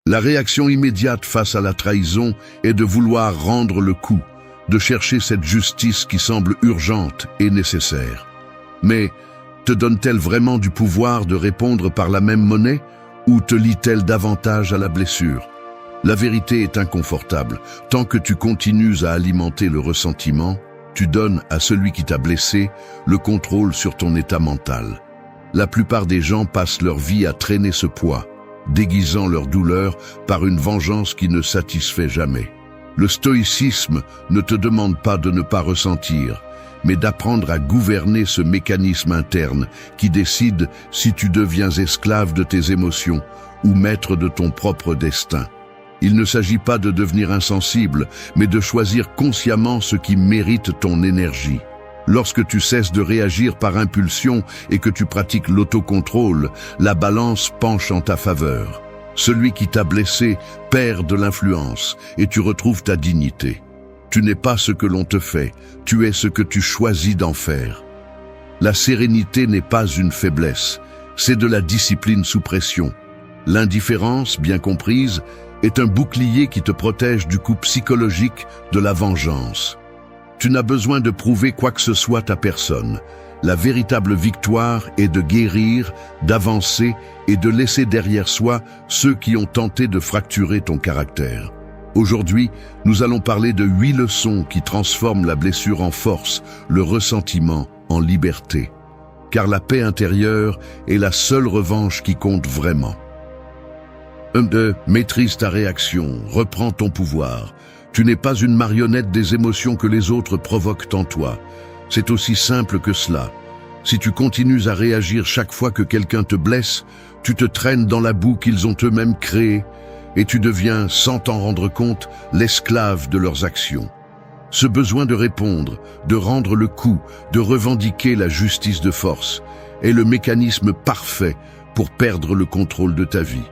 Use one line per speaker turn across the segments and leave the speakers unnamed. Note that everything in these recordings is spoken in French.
La réaction immédiate face à la trahison est de vouloir rendre le coup, de chercher cette justice qui semble urgente et nécessaire. Mais te donne-t-elle vraiment du pouvoir de répondre par la même monnaie ou te lie-t-elle davantage à la blessure? La vérité est inconfortable. Tant que tu continues à alimenter le ressentiment, tu donnes à celui qui t'a blessé le contrôle sur ton état mental. La plupart des gens passent leur vie à traîner ce poids, déguisant leur douleur par une vengeance qui ne satisfait jamais. Le stoïcisme ne te demande pas de ne pas ressentir, mais d'apprendre à gouverner ce mécanisme interne qui décide si tu deviens esclave de tes émotions ou maître de ton propre destin. Il ne s'agit pas de devenir insensible, mais de choisir consciemment ce qui mérite ton énergie. Lorsque tu cesses de réagir par impulsion et que tu pratiques l'autocontrôle, la balance penche en ta faveur. Celui qui t'a blessé perd de l'influence et tu retrouves ta dignité. Tu n'es pas ce que l'on te fait, tu es ce que tu choisis d'en faire. La sérénité n'est pas une faiblesse, c'est de la discipline sous pression. L'indifférence, bien comprise, est un bouclier qui te protège du coup psychologique de la vengeance. Tu n'as besoin de prouver quoi que ce soit à personne. La véritable victoire est de guérir, d'avancer et de laisser derrière soi ceux qui ont tenté de fracturer ton caractère. Aujourd'hui, nous allons parler de 8 leçons qui transforment la blessure en force, le ressentiment en liberté. Car la paix intérieure est la seule revanche qui compte vraiment. 1. Maîtrise ta réaction, reprends ton pouvoir. Tu n'es pas une marionnette des émotions que les autres provoquent en toi. C'est aussi simple que cela. Si tu continues à réagir chaque fois que quelqu'un te blesse, tu te traînes dans la boue qu'ils ont eux-mêmes créée et tu deviens, sans t'en rendre compte, l'esclave de leurs actions. Ce besoin de répondre, de rendre le coup, de revendiquer la justice de force est le mécanisme parfait pour perdre le contrôle de ta vie.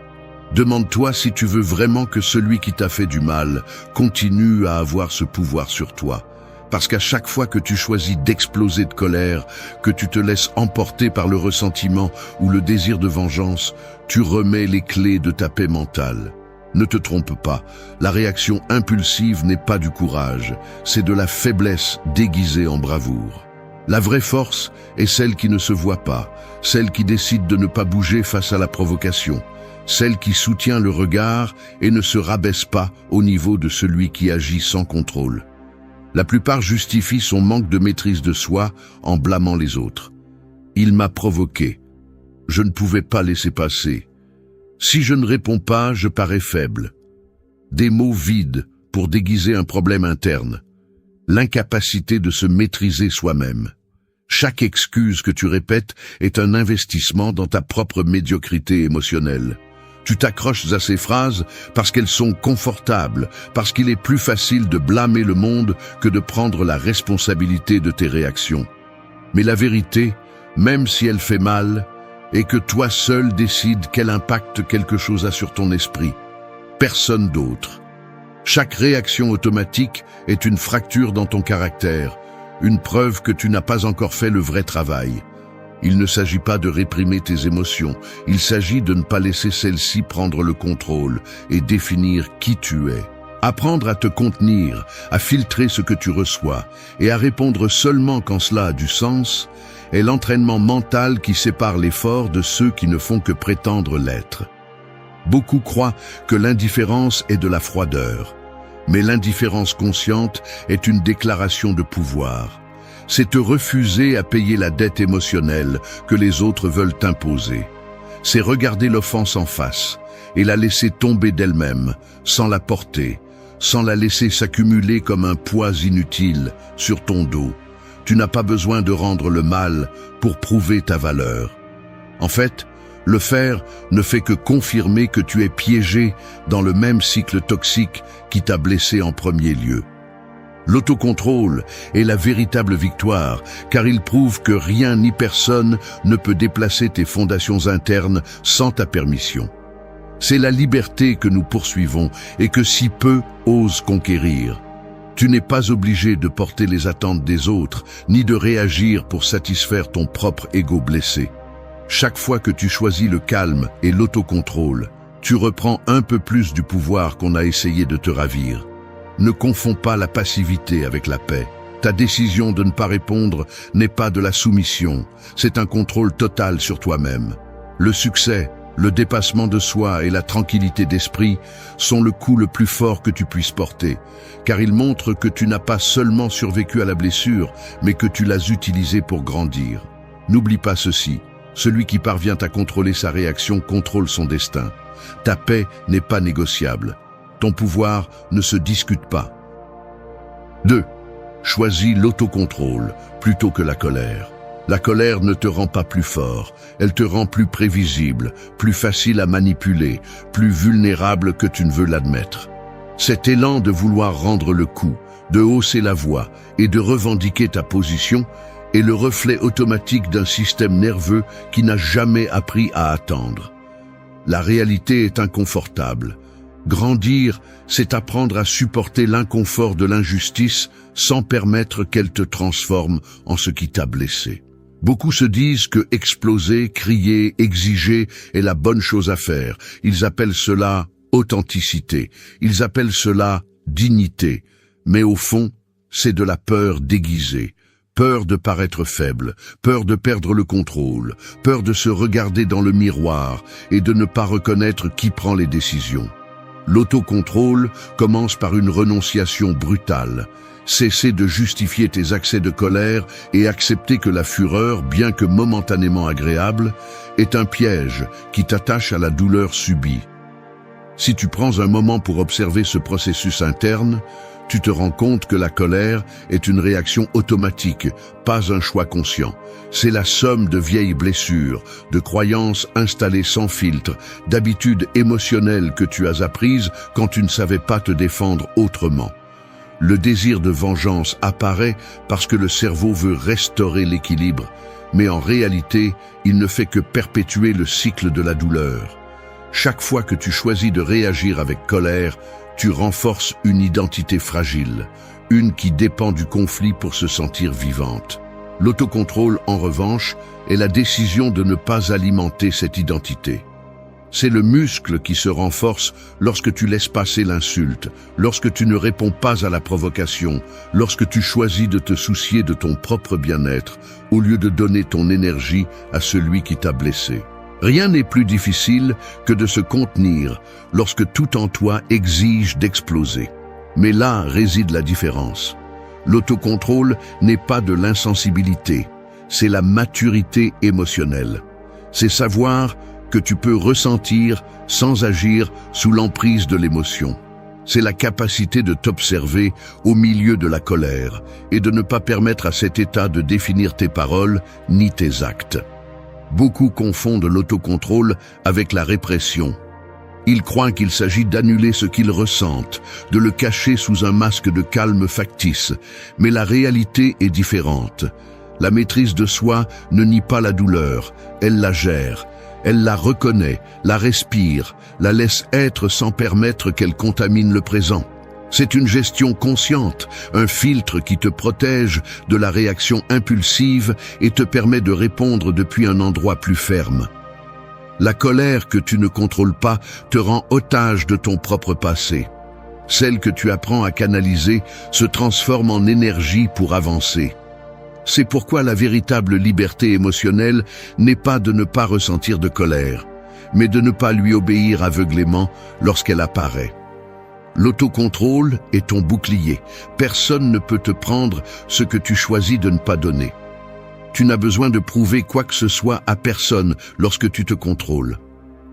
Demande-toi si tu veux vraiment que celui qui t'a fait du mal continue à avoir ce pouvoir sur toi. Parce qu'à chaque fois que tu choisis d'exploser de colère, que tu te laisses emporter par le ressentiment ou le désir de vengeance, tu remets les clés de ta paix mentale. Ne te trompe pas, la réaction impulsive n'est pas du courage, c'est de la faiblesse déguisée en bravoure. La vraie force est celle qui ne se voit pas, celle qui décide de ne pas bouger face à la provocation, celle qui soutient le regard et ne se rabaisse pas au niveau de celui qui agit sans contrôle. La plupart justifient son manque de maîtrise de soi en blâmant les autres. Il m'a provoqué. Je ne pouvais pas laisser passer. Si je ne réponds pas, je parais faible. Des mots vides pour déguiser un problème interne. L'incapacité de se maîtriser soi-même. Chaque excuse que tu répètes est un investissement dans ta propre médiocrité émotionnelle. Tu t'accroches à ces phrases parce qu'elles sont confortables, parce qu'il est plus facile de blâmer le monde que de prendre la responsabilité de tes réactions. Mais la vérité, même si elle fait mal, est que toi seul décides quel impact quelque chose a sur ton esprit. Personne d'autre. Chaque réaction automatique est une fracture dans ton caractère, une preuve que tu n'as pas encore fait le vrai travail. Il ne s'agit pas de réprimer tes émotions, il s'agit de ne pas laisser celles-ci prendre le contrôle et définir qui tu es. Apprendre à te contenir, à filtrer ce que tu reçois et à répondre seulement quand cela a du sens est l'entraînement mental qui sépare les forts de ceux qui ne font que prétendre l'être. Beaucoup croient que l'indifférence est de la froideur, mais l'indifférence consciente est une déclaration de pouvoir. C'est te refuser à payer la dette émotionnelle que les autres veulent t'imposer. C'est regarder l'offense en face et la laisser tomber d'elle-même, sans la porter, sans la laisser s'accumuler comme un poids inutile sur ton dos. Tu n'as pas besoin de rendre le mal pour prouver ta valeur. En fait, le faire ne fait que confirmer que tu es piégé dans le même cycle toxique qui t'a blessé en premier lieu. L'autocontrôle est la véritable victoire, car il prouve que rien ni personne ne peut déplacer tes fondations internes sans ta permission. C'est la liberté que nous poursuivons et que si peu osent conquérir. Tu n'es pas obligé de porter les attentes des autres, ni de réagir pour satisfaire ton propre ego blessé. Chaque fois que tu choisis le calme et l'autocontrôle, tu reprends un peu plus du pouvoir qu'on a essayé de te ravir. Ne confonds pas la passivité avec la paix. Ta décision de ne pas répondre n'est pas de la soumission, c'est un contrôle total sur toi-même. Le succès, le dépassement de soi et la tranquillité d'esprit sont le coup le plus fort que tu puisses porter, car ils montrent que tu n'as pas seulement survécu à la blessure, mais que tu l'as utilisée pour grandir. N'oublie pas ceci, celui qui parvient à contrôler sa réaction contrôle son destin. Ta paix n'est pas négociable. Ton pouvoir ne se discute pas. 2. Choisis l'autocontrôle plutôt que la colère. La colère ne te rend pas plus fort, elle te rend plus prévisible, plus facile à manipuler, plus vulnérable que tu ne veux l'admettre. Cet élan de vouloir rendre le coup, de hausser la voix et de revendiquer ta position est le reflet automatique d'un système nerveux qui n'a jamais appris à attendre. La réalité est inconfortable. Grandir, c'est apprendre à supporter l'inconfort de l'injustice sans permettre qu'elle te transforme en ce qui t'a blessé. Beaucoup se disent que exploser, crier, exiger est la bonne chose à faire. Ils appellent cela authenticité. Ils appellent cela dignité. Mais au fond, c'est de la peur déguisée. Peur de paraître faible, peur de perdre le contrôle, peur de se regarder dans le miroir et de ne pas reconnaître qui prend les décisions. L'autocontrôle commence par une renonciation brutale. Cesser de justifier tes accès de colère et accepter que la fureur, bien que momentanément agréable, est un piège qui t'attache à la douleur subie. Si tu prends un moment pour observer ce processus interne, tu te rends compte que la colère est une réaction automatique, pas un choix conscient. C'est la somme de vieilles blessures, de croyances installées sans filtre, d'habitudes émotionnelles que tu as apprises quand tu ne savais pas te défendre autrement. Le désir de vengeance apparaît parce que le cerveau veut restaurer l'équilibre, mais en réalité, il ne fait que perpétuer le cycle de la douleur. Chaque fois que tu choisis de réagir avec colère, tu renforces une identité fragile, une qui dépend du conflit pour se sentir vivante. L'autocontrôle, en revanche, est la décision de ne pas alimenter cette identité. C'est le muscle qui se renforce lorsque tu laisses passer l'insulte, lorsque tu ne réponds pas à la provocation, lorsque tu choisis de te soucier de ton propre bien-être, au lieu de donner ton énergie à celui qui t'a blessé. Rien n'est plus difficile que de se contenir lorsque tout en toi exige d'exploser. Mais là réside la différence. L'autocontrôle n'est pas de l'insensibilité, c'est la maturité émotionnelle. C'est savoir que tu peux ressentir sans agir sous l'emprise de l'émotion. C'est la capacité de t'observer au milieu de la colère et de ne pas permettre à cet état de définir tes paroles ni tes actes. Beaucoup confondent l'autocontrôle avec la répression. Ils croient qu'il s'agit d'annuler ce qu'ils ressentent, de le cacher sous un masque de calme factice. Mais la réalité est différente. La maîtrise de soi ne nie pas la douleur, elle la gère. Elle la reconnaît, la respire, la laisse être sans permettre qu'elle contamine le présent. C'est une gestion consciente, un filtre qui te protège de la réaction impulsive et te permet de répondre depuis un endroit plus ferme. La colère que tu ne contrôles pas te rend otage de ton propre passé. Celle que tu apprends à canaliser se transforme en énergie pour avancer. C'est pourquoi la véritable liberté émotionnelle n'est pas de ne pas ressentir de colère, mais de ne pas lui obéir aveuglément lorsqu'elle apparaît. L'autocontrôle est ton bouclier. Personne ne peut te prendre ce que tu choisis de ne pas donner. Tu n'as besoin de prouver quoi que ce soit à personne lorsque tu te contrôles.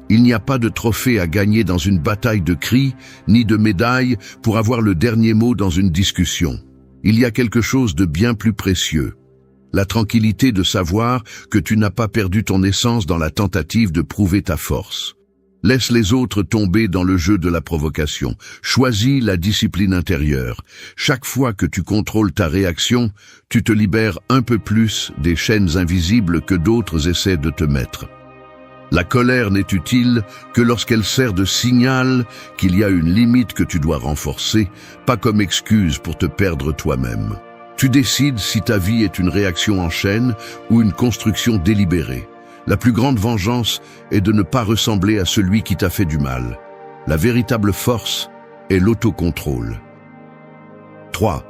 Il n'y a pas de trophée à gagner dans une bataille de cris, ni de médaille pour avoir le dernier mot dans une discussion. Il y a quelque chose de bien plus précieux. La tranquillité de savoir que tu n'as pas perdu ton essence dans la tentative de prouver ta force. Laisse les autres tomber dans le jeu de la provocation. Choisis la discipline intérieure. Chaque fois que tu contrôles ta réaction, tu te libères un peu plus des chaînes invisibles que d'autres essaient de te mettre. La colère n'est utile que lorsqu'elle sert de signal qu'il y a une limite que tu dois renforcer, pas comme excuse pour te perdre toi-même. Tu décides si ta vie est une réaction en chaîne ou une construction délibérée. La plus grande vengeance est de ne pas ressembler à celui qui t'a fait du mal. La véritable force est l'autocontrôle. 3.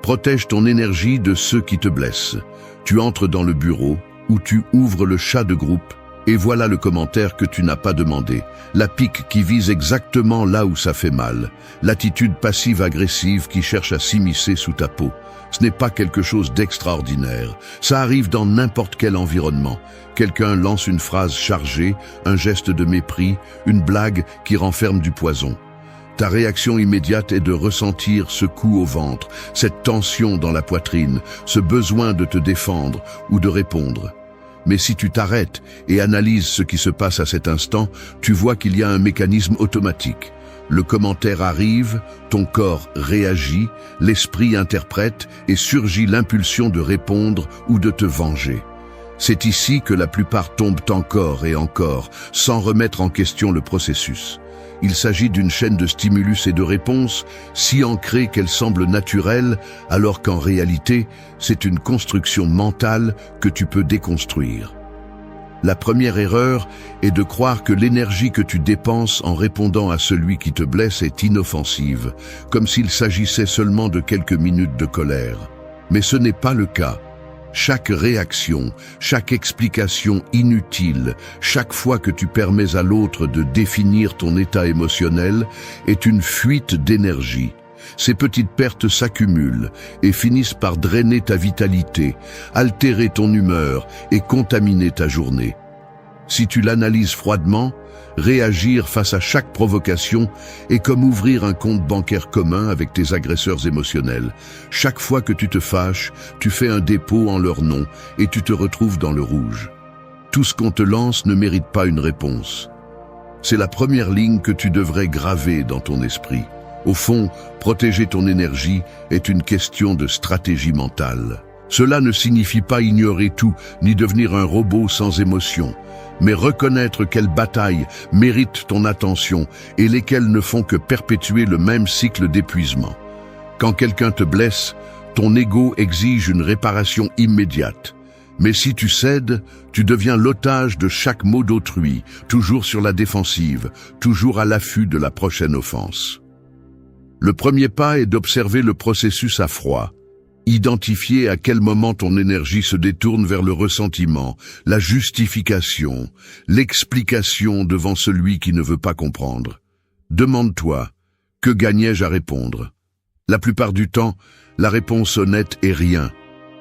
Protège ton énergie de ceux qui te blessent. Tu entres dans le bureau où tu ouvres le chat de groupe et voilà le commentaire que tu n'as pas demandé. La pique qui vise exactement là où ça fait mal. L'attitude passive-agressive qui cherche à s'immiscer sous ta peau. Ce n'est pas quelque chose d'extraordinaire. Ça arrive dans n'importe quel environnement. Quelqu'un lance une phrase chargée, un geste de mépris, une blague qui renferme du poison. Ta réaction immédiate est de ressentir ce coup au ventre, cette tension dans la poitrine, ce besoin de te défendre ou de répondre. Mais si tu t'arrêtes et analyses ce qui se passe à cet instant, tu vois qu'il y a un mécanisme automatique. Le commentaire arrive, ton corps réagit, l'esprit interprète et surgit l'impulsion de répondre ou de te venger. C'est ici que la plupart tombent encore et encore, sans remettre en question le processus. Il s'agit d'une chaîne de stimulus et de réponses si ancrée qu'elle semble naturelle, alors qu'en réalité, c'est une construction mentale que tu peux déconstruire. La première erreur est de croire que l'énergie que tu dépenses en répondant à celui qui te blesse est inoffensive, comme s'il s'agissait seulement de quelques minutes de colère. Mais ce n'est pas le cas. Chaque réaction, chaque explication inutile, chaque fois que tu permets à l'autre de définir ton état émotionnel est une fuite d'énergie. Ces petites pertes s'accumulent et finissent par drainer ta vitalité, altérer ton humeur et contaminer ta journée. Si tu l'analyses froidement, réagir face à chaque provocation est comme ouvrir un compte bancaire commun avec tes agresseurs émotionnels. Chaque fois que tu te fâches, tu fais un dépôt en leur nom et tu te retrouves dans le rouge. Tout ce qu'on te lance ne mérite pas une réponse. C'est la première ligne que tu devrais graver dans ton esprit. Au fond, protéger ton énergie est une question de stratégie mentale. Cela ne signifie pas ignorer tout, ni devenir un robot sans émotion, mais reconnaître quelles batailles méritent ton attention et lesquelles ne font que perpétuer le même cycle d'épuisement. Quand quelqu'un te blesse, ton ego exige une réparation immédiate. Mais si tu cèdes, tu deviens l'otage de chaque mot d'autrui, toujours sur la défensive, toujours à l'affût de la prochaine offense. Le premier pas est d'observer le processus à froid. Identifier à quel moment ton énergie se détourne vers le ressentiment, la justification, l'explication devant celui qui ne veut pas comprendre. Demande-toi, que gagnais-je à répondre? La plupart du temps, la réponse honnête est rien.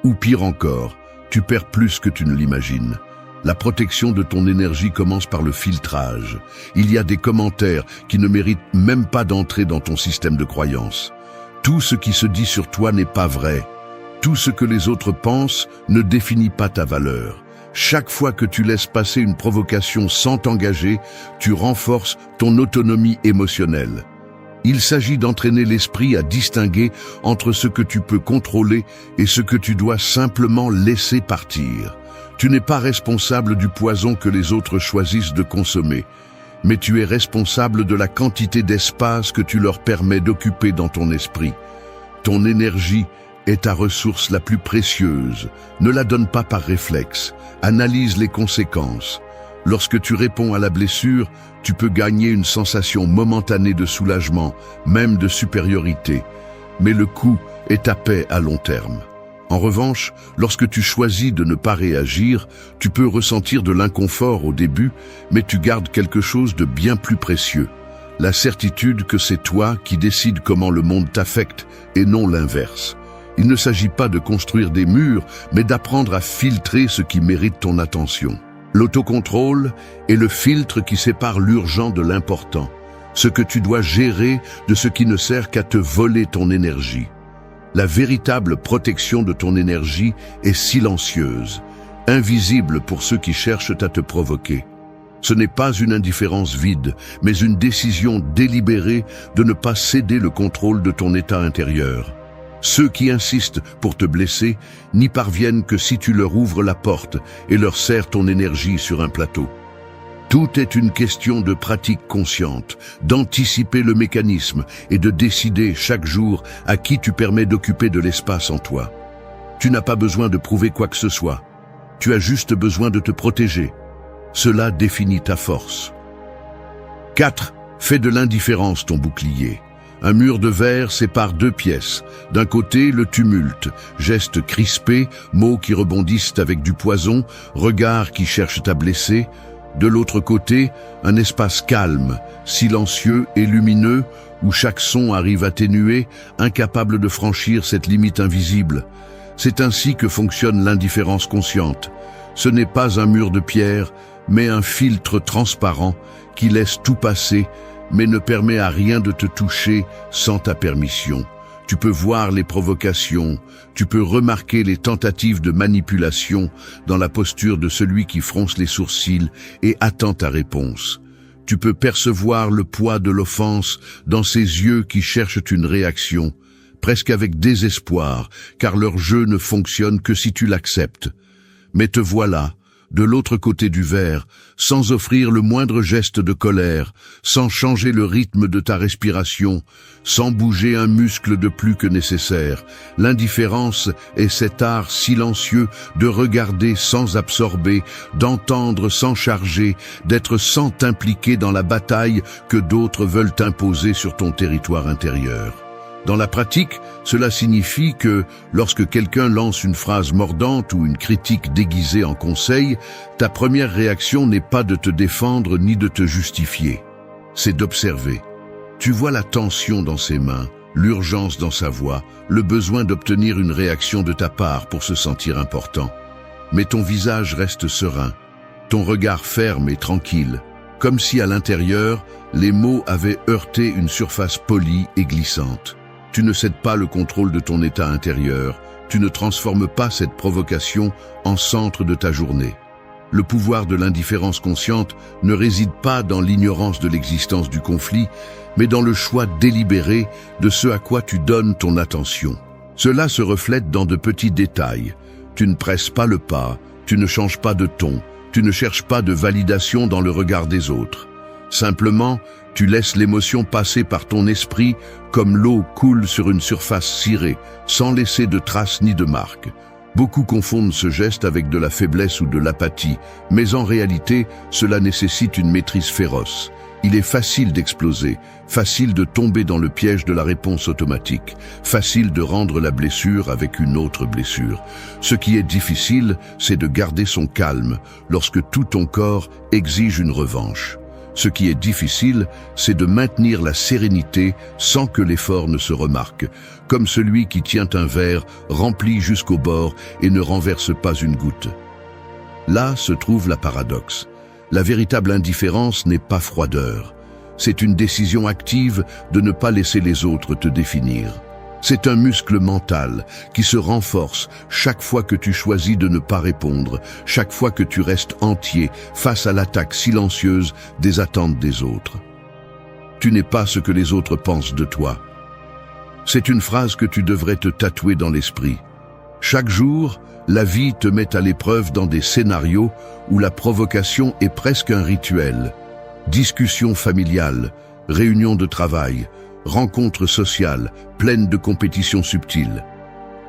Ou pire encore, tu perds plus que tu ne l'imagines. La protection de ton énergie commence par le filtrage. Il y a des commentaires qui ne méritent même pas d'entrer dans ton système de croyance. Tout ce qui se dit sur toi n'est pas vrai. Tout ce que les autres pensent ne définit pas ta valeur. Chaque fois que tu laisses passer une provocation sans t'engager, tu renforces ton autonomie émotionnelle. Il s'agit d'entraîner l'esprit à distinguer entre ce que tu peux contrôler et ce que tu dois simplement laisser partir. Tu n'es pas responsable du poison que les autres choisissent de consommer, mais tu es responsable de la quantité d'espace que tu leur permets d'occuper dans ton esprit. Ton énergie est ta ressource la plus précieuse. Ne la donne pas par réflexe. Analyse les conséquences. Lorsque tu réponds à la blessure, tu peux gagner une sensation momentanée de soulagement, même de supériorité. Mais le coût est ta paix à long terme. En revanche, lorsque tu choisis de ne pas réagir, tu peux ressentir de l'inconfort au début, mais tu gardes quelque chose de bien plus précieux. La certitude que c'est toi qui décides comment le monde t'affecte et non l'inverse. Il ne s'agit pas de construire des murs, mais d'apprendre à filtrer ce qui mérite ton attention. L'autocontrôle est le filtre qui sépare l'urgent de l'important, ce que tu dois gérer de ce qui ne sert qu'à te voler ton énergie. La véritable protection de ton énergie est silencieuse, invisible pour ceux qui cherchent à te provoquer. Ce n'est pas une indifférence vide, mais une décision délibérée de ne pas céder le contrôle de ton état intérieur. Ceux qui insistent pour te blesser n'y parviennent que si tu leur ouvres la porte et leur sers ton énergie sur un plateau. Tout est une question de pratique consciente, d'anticiper le mécanisme et de décider chaque jour à qui tu permets d'occuper de l'espace en toi. Tu n'as pas besoin de prouver quoi que ce soit. Tu as juste besoin de te protéger. Cela définit ta force. 4. Fais de l'indifférence ton bouclier. Un mur de verre sépare deux pièces. D'un côté, le tumulte, gestes crispés, mots qui rebondissent avec du poison, regards qui cherchent à blesser. De l'autre côté, un espace calme, silencieux et lumineux, où chaque son arrive atténué, incapable de franchir cette limite invisible. C'est ainsi que fonctionne l'indifférence consciente. Ce n'est pas un mur de pierre, mais un filtre transparent qui laisse tout passer, mais ne permet à rien de te toucher sans ta permission. Tu peux voir les provocations, tu peux remarquer les tentatives de manipulation dans la posture de celui qui fronce les sourcils et attend ta réponse. Tu peux percevoir le poids de l'offense dans ses yeux qui cherchent une réaction, presque avec désespoir, car leur jeu ne fonctionne que si tu l'acceptes. Mais te voilà, de l'autre côté du verre, sans offrir le moindre geste de colère, sans changer le rythme de ta respiration, sans bouger un muscle de plus que nécessaire. L'indifférence est cet art silencieux de regarder sans absorber, d'entendre sans charger, d'être sans t'impliquer dans la bataille que d'autres veulent imposer sur ton territoire intérieur. Dans la pratique, cela signifie que, lorsque quelqu'un lance une phrase mordante ou une critique déguisée en conseil, ta première réaction n'est pas de te défendre ni de te justifier. C'est d'observer. Tu vois la tension dans ses mains, l'urgence dans sa voix, le besoin d'obtenir une réaction de ta part pour se sentir important. Mais ton visage reste serein, ton regard ferme et tranquille, comme si à l'intérieur, les mots avaient heurté une surface polie et glissante. Tu ne cèdes pas le contrôle de ton état intérieur, tu ne transformes pas cette provocation en centre de ta journée. Le pouvoir de l'indifférence consciente ne réside pas dans l'ignorance de l'existence du conflit, mais dans le choix délibéré de ce à quoi tu donnes ton attention. Cela se reflète dans de petits détails. Tu ne presses pas le pas, tu ne changes pas de ton, tu ne cherches pas de validation dans le regard des autres. Simplement, tu laisses l'émotion passer par ton esprit comme l'eau coule sur une surface cirée, sans laisser de traces ni de marques. Beaucoup confondent ce geste avec de la faiblesse ou de l'apathie, mais en réalité, cela nécessite une maîtrise féroce. Il est facile d'exploser, facile de tomber dans le piège de la réponse automatique, facile de rendre la blessure avec une autre blessure. Ce qui est difficile, c'est de garder son calme lorsque tout ton corps exige une revanche. Ce qui est difficile, c'est de maintenir la sérénité sans que l'effort ne se remarque, comme celui qui tient un verre rempli jusqu'au bord et ne renverse pas une goutte. Là se trouve la paradoxe. La véritable indifférence n'est pas froideur. C'est une décision active de ne pas laisser les autres te définir. C'est un muscle mental qui se renforce chaque fois que tu choisis de ne pas répondre, chaque fois que tu restes entier face à l'attaque silencieuse des attentes des autres. Tu n'es pas ce que les autres pensent de toi. C'est une phrase que tu devrais te tatouer dans l'esprit. Chaque jour, la vie te met à l'épreuve dans des scénarios où la provocation est presque un rituel. Discussions familiales, réunions de travail, rencontres sociales, pleines de compétitions subtiles.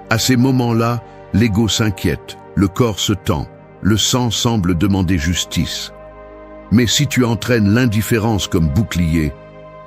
À ces moments-là, l'ego s'inquiète, le corps se tend, le sang semble demander justice. Mais si tu entraînes l'indifférence comme bouclier,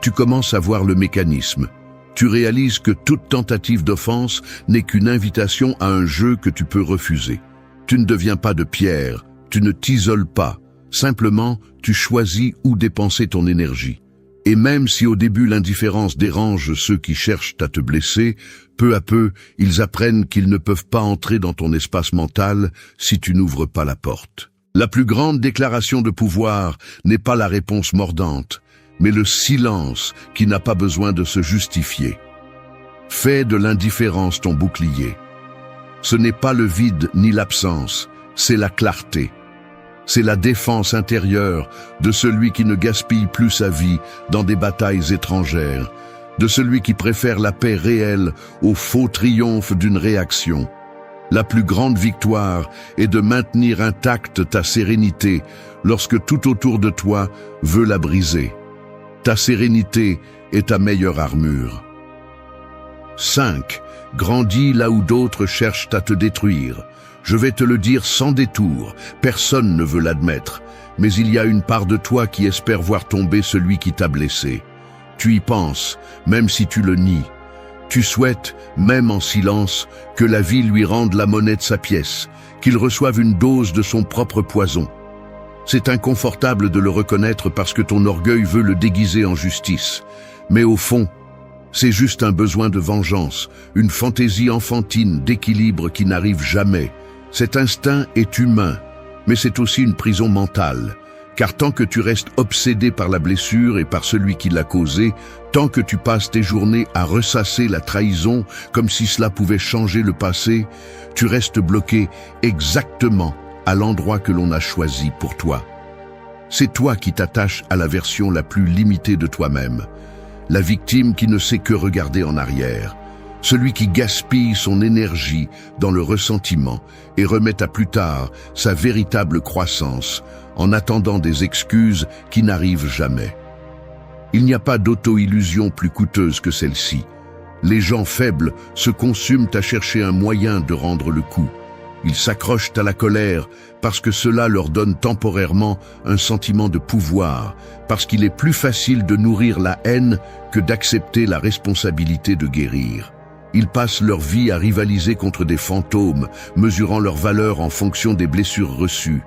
tu commences à voir le mécanisme. Tu réalises que toute tentative d'offense n'est qu'une invitation à un jeu que tu peux refuser. Tu ne deviens pas de pierre, tu ne t'isoles pas. Simplement, tu choisis où dépenser ton énergie. Et même si au début l'indifférence dérange ceux qui cherchent à te blesser, peu à peu, ils apprennent qu'ils ne peuvent pas entrer dans ton espace mental si tu n'ouvres pas la porte. La plus grande déclaration de pouvoir n'est pas la réponse mordante, mais le silence qui n'a pas besoin de se justifier. Fais de l'indifférence ton bouclier. Ce n'est pas le vide ni l'absence, c'est la clarté. C'est la défense intérieure de celui qui ne gaspille plus sa vie dans des batailles étrangères, de celui qui préfère la paix réelle au faux triomphe d'une réaction. La plus grande victoire est de maintenir intacte ta sérénité lorsque tout autour de toi veut la briser. Ta sérénité est ta meilleure armure. 5. Grandis là où d'autres cherchent à te détruire. Je vais te le dire sans détour, personne ne veut l'admettre, mais il y a une part de toi qui espère voir tomber celui qui t'a blessé. Tu y penses, même si tu le nies. Tu souhaites, même en silence, que la vie lui rende la monnaie de sa pièce, qu'il reçoive une dose de son propre poison. C'est inconfortable de le reconnaître parce que ton orgueil veut le déguiser en justice. Mais au fond, c'est juste un besoin de vengeance, une fantaisie enfantine d'équilibre qui n'arrive jamais. Cet instinct est humain, mais c'est aussi une prison mentale. Car tant que tu restes obsédé par la blessure et par celui qui l'a causée, tant que tu passes tes journées à ressasser la trahison comme si cela pouvait changer le passé, tu restes bloqué exactement à l'endroit que l'on a choisi pour toi. C'est toi qui t'attaches à la version la plus limitée de toi-même, la victime qui ne sait que regarder en arrière, celui qui gaspille son énergie dans le ressentiment et remet à plus tard sa véritable croissance en attendant des excuses qui n'arrivent jamais. Il n'y a pas d'auto-illusion plus coûteuse que celle-ci. Les gens faibles se consument à chercher un moyen de rendre le coup. Ils s'accrochent à la colère parce que cela leur donne temporairement un sentiment de pouvoir, parce qu'il est plus facile de nourrir la haine que d'accepter la responsabilité de guérir. Ils passent leur vie à rivaliser contre des fantômes, mesurant leur valeur en fonction des blessures reçues.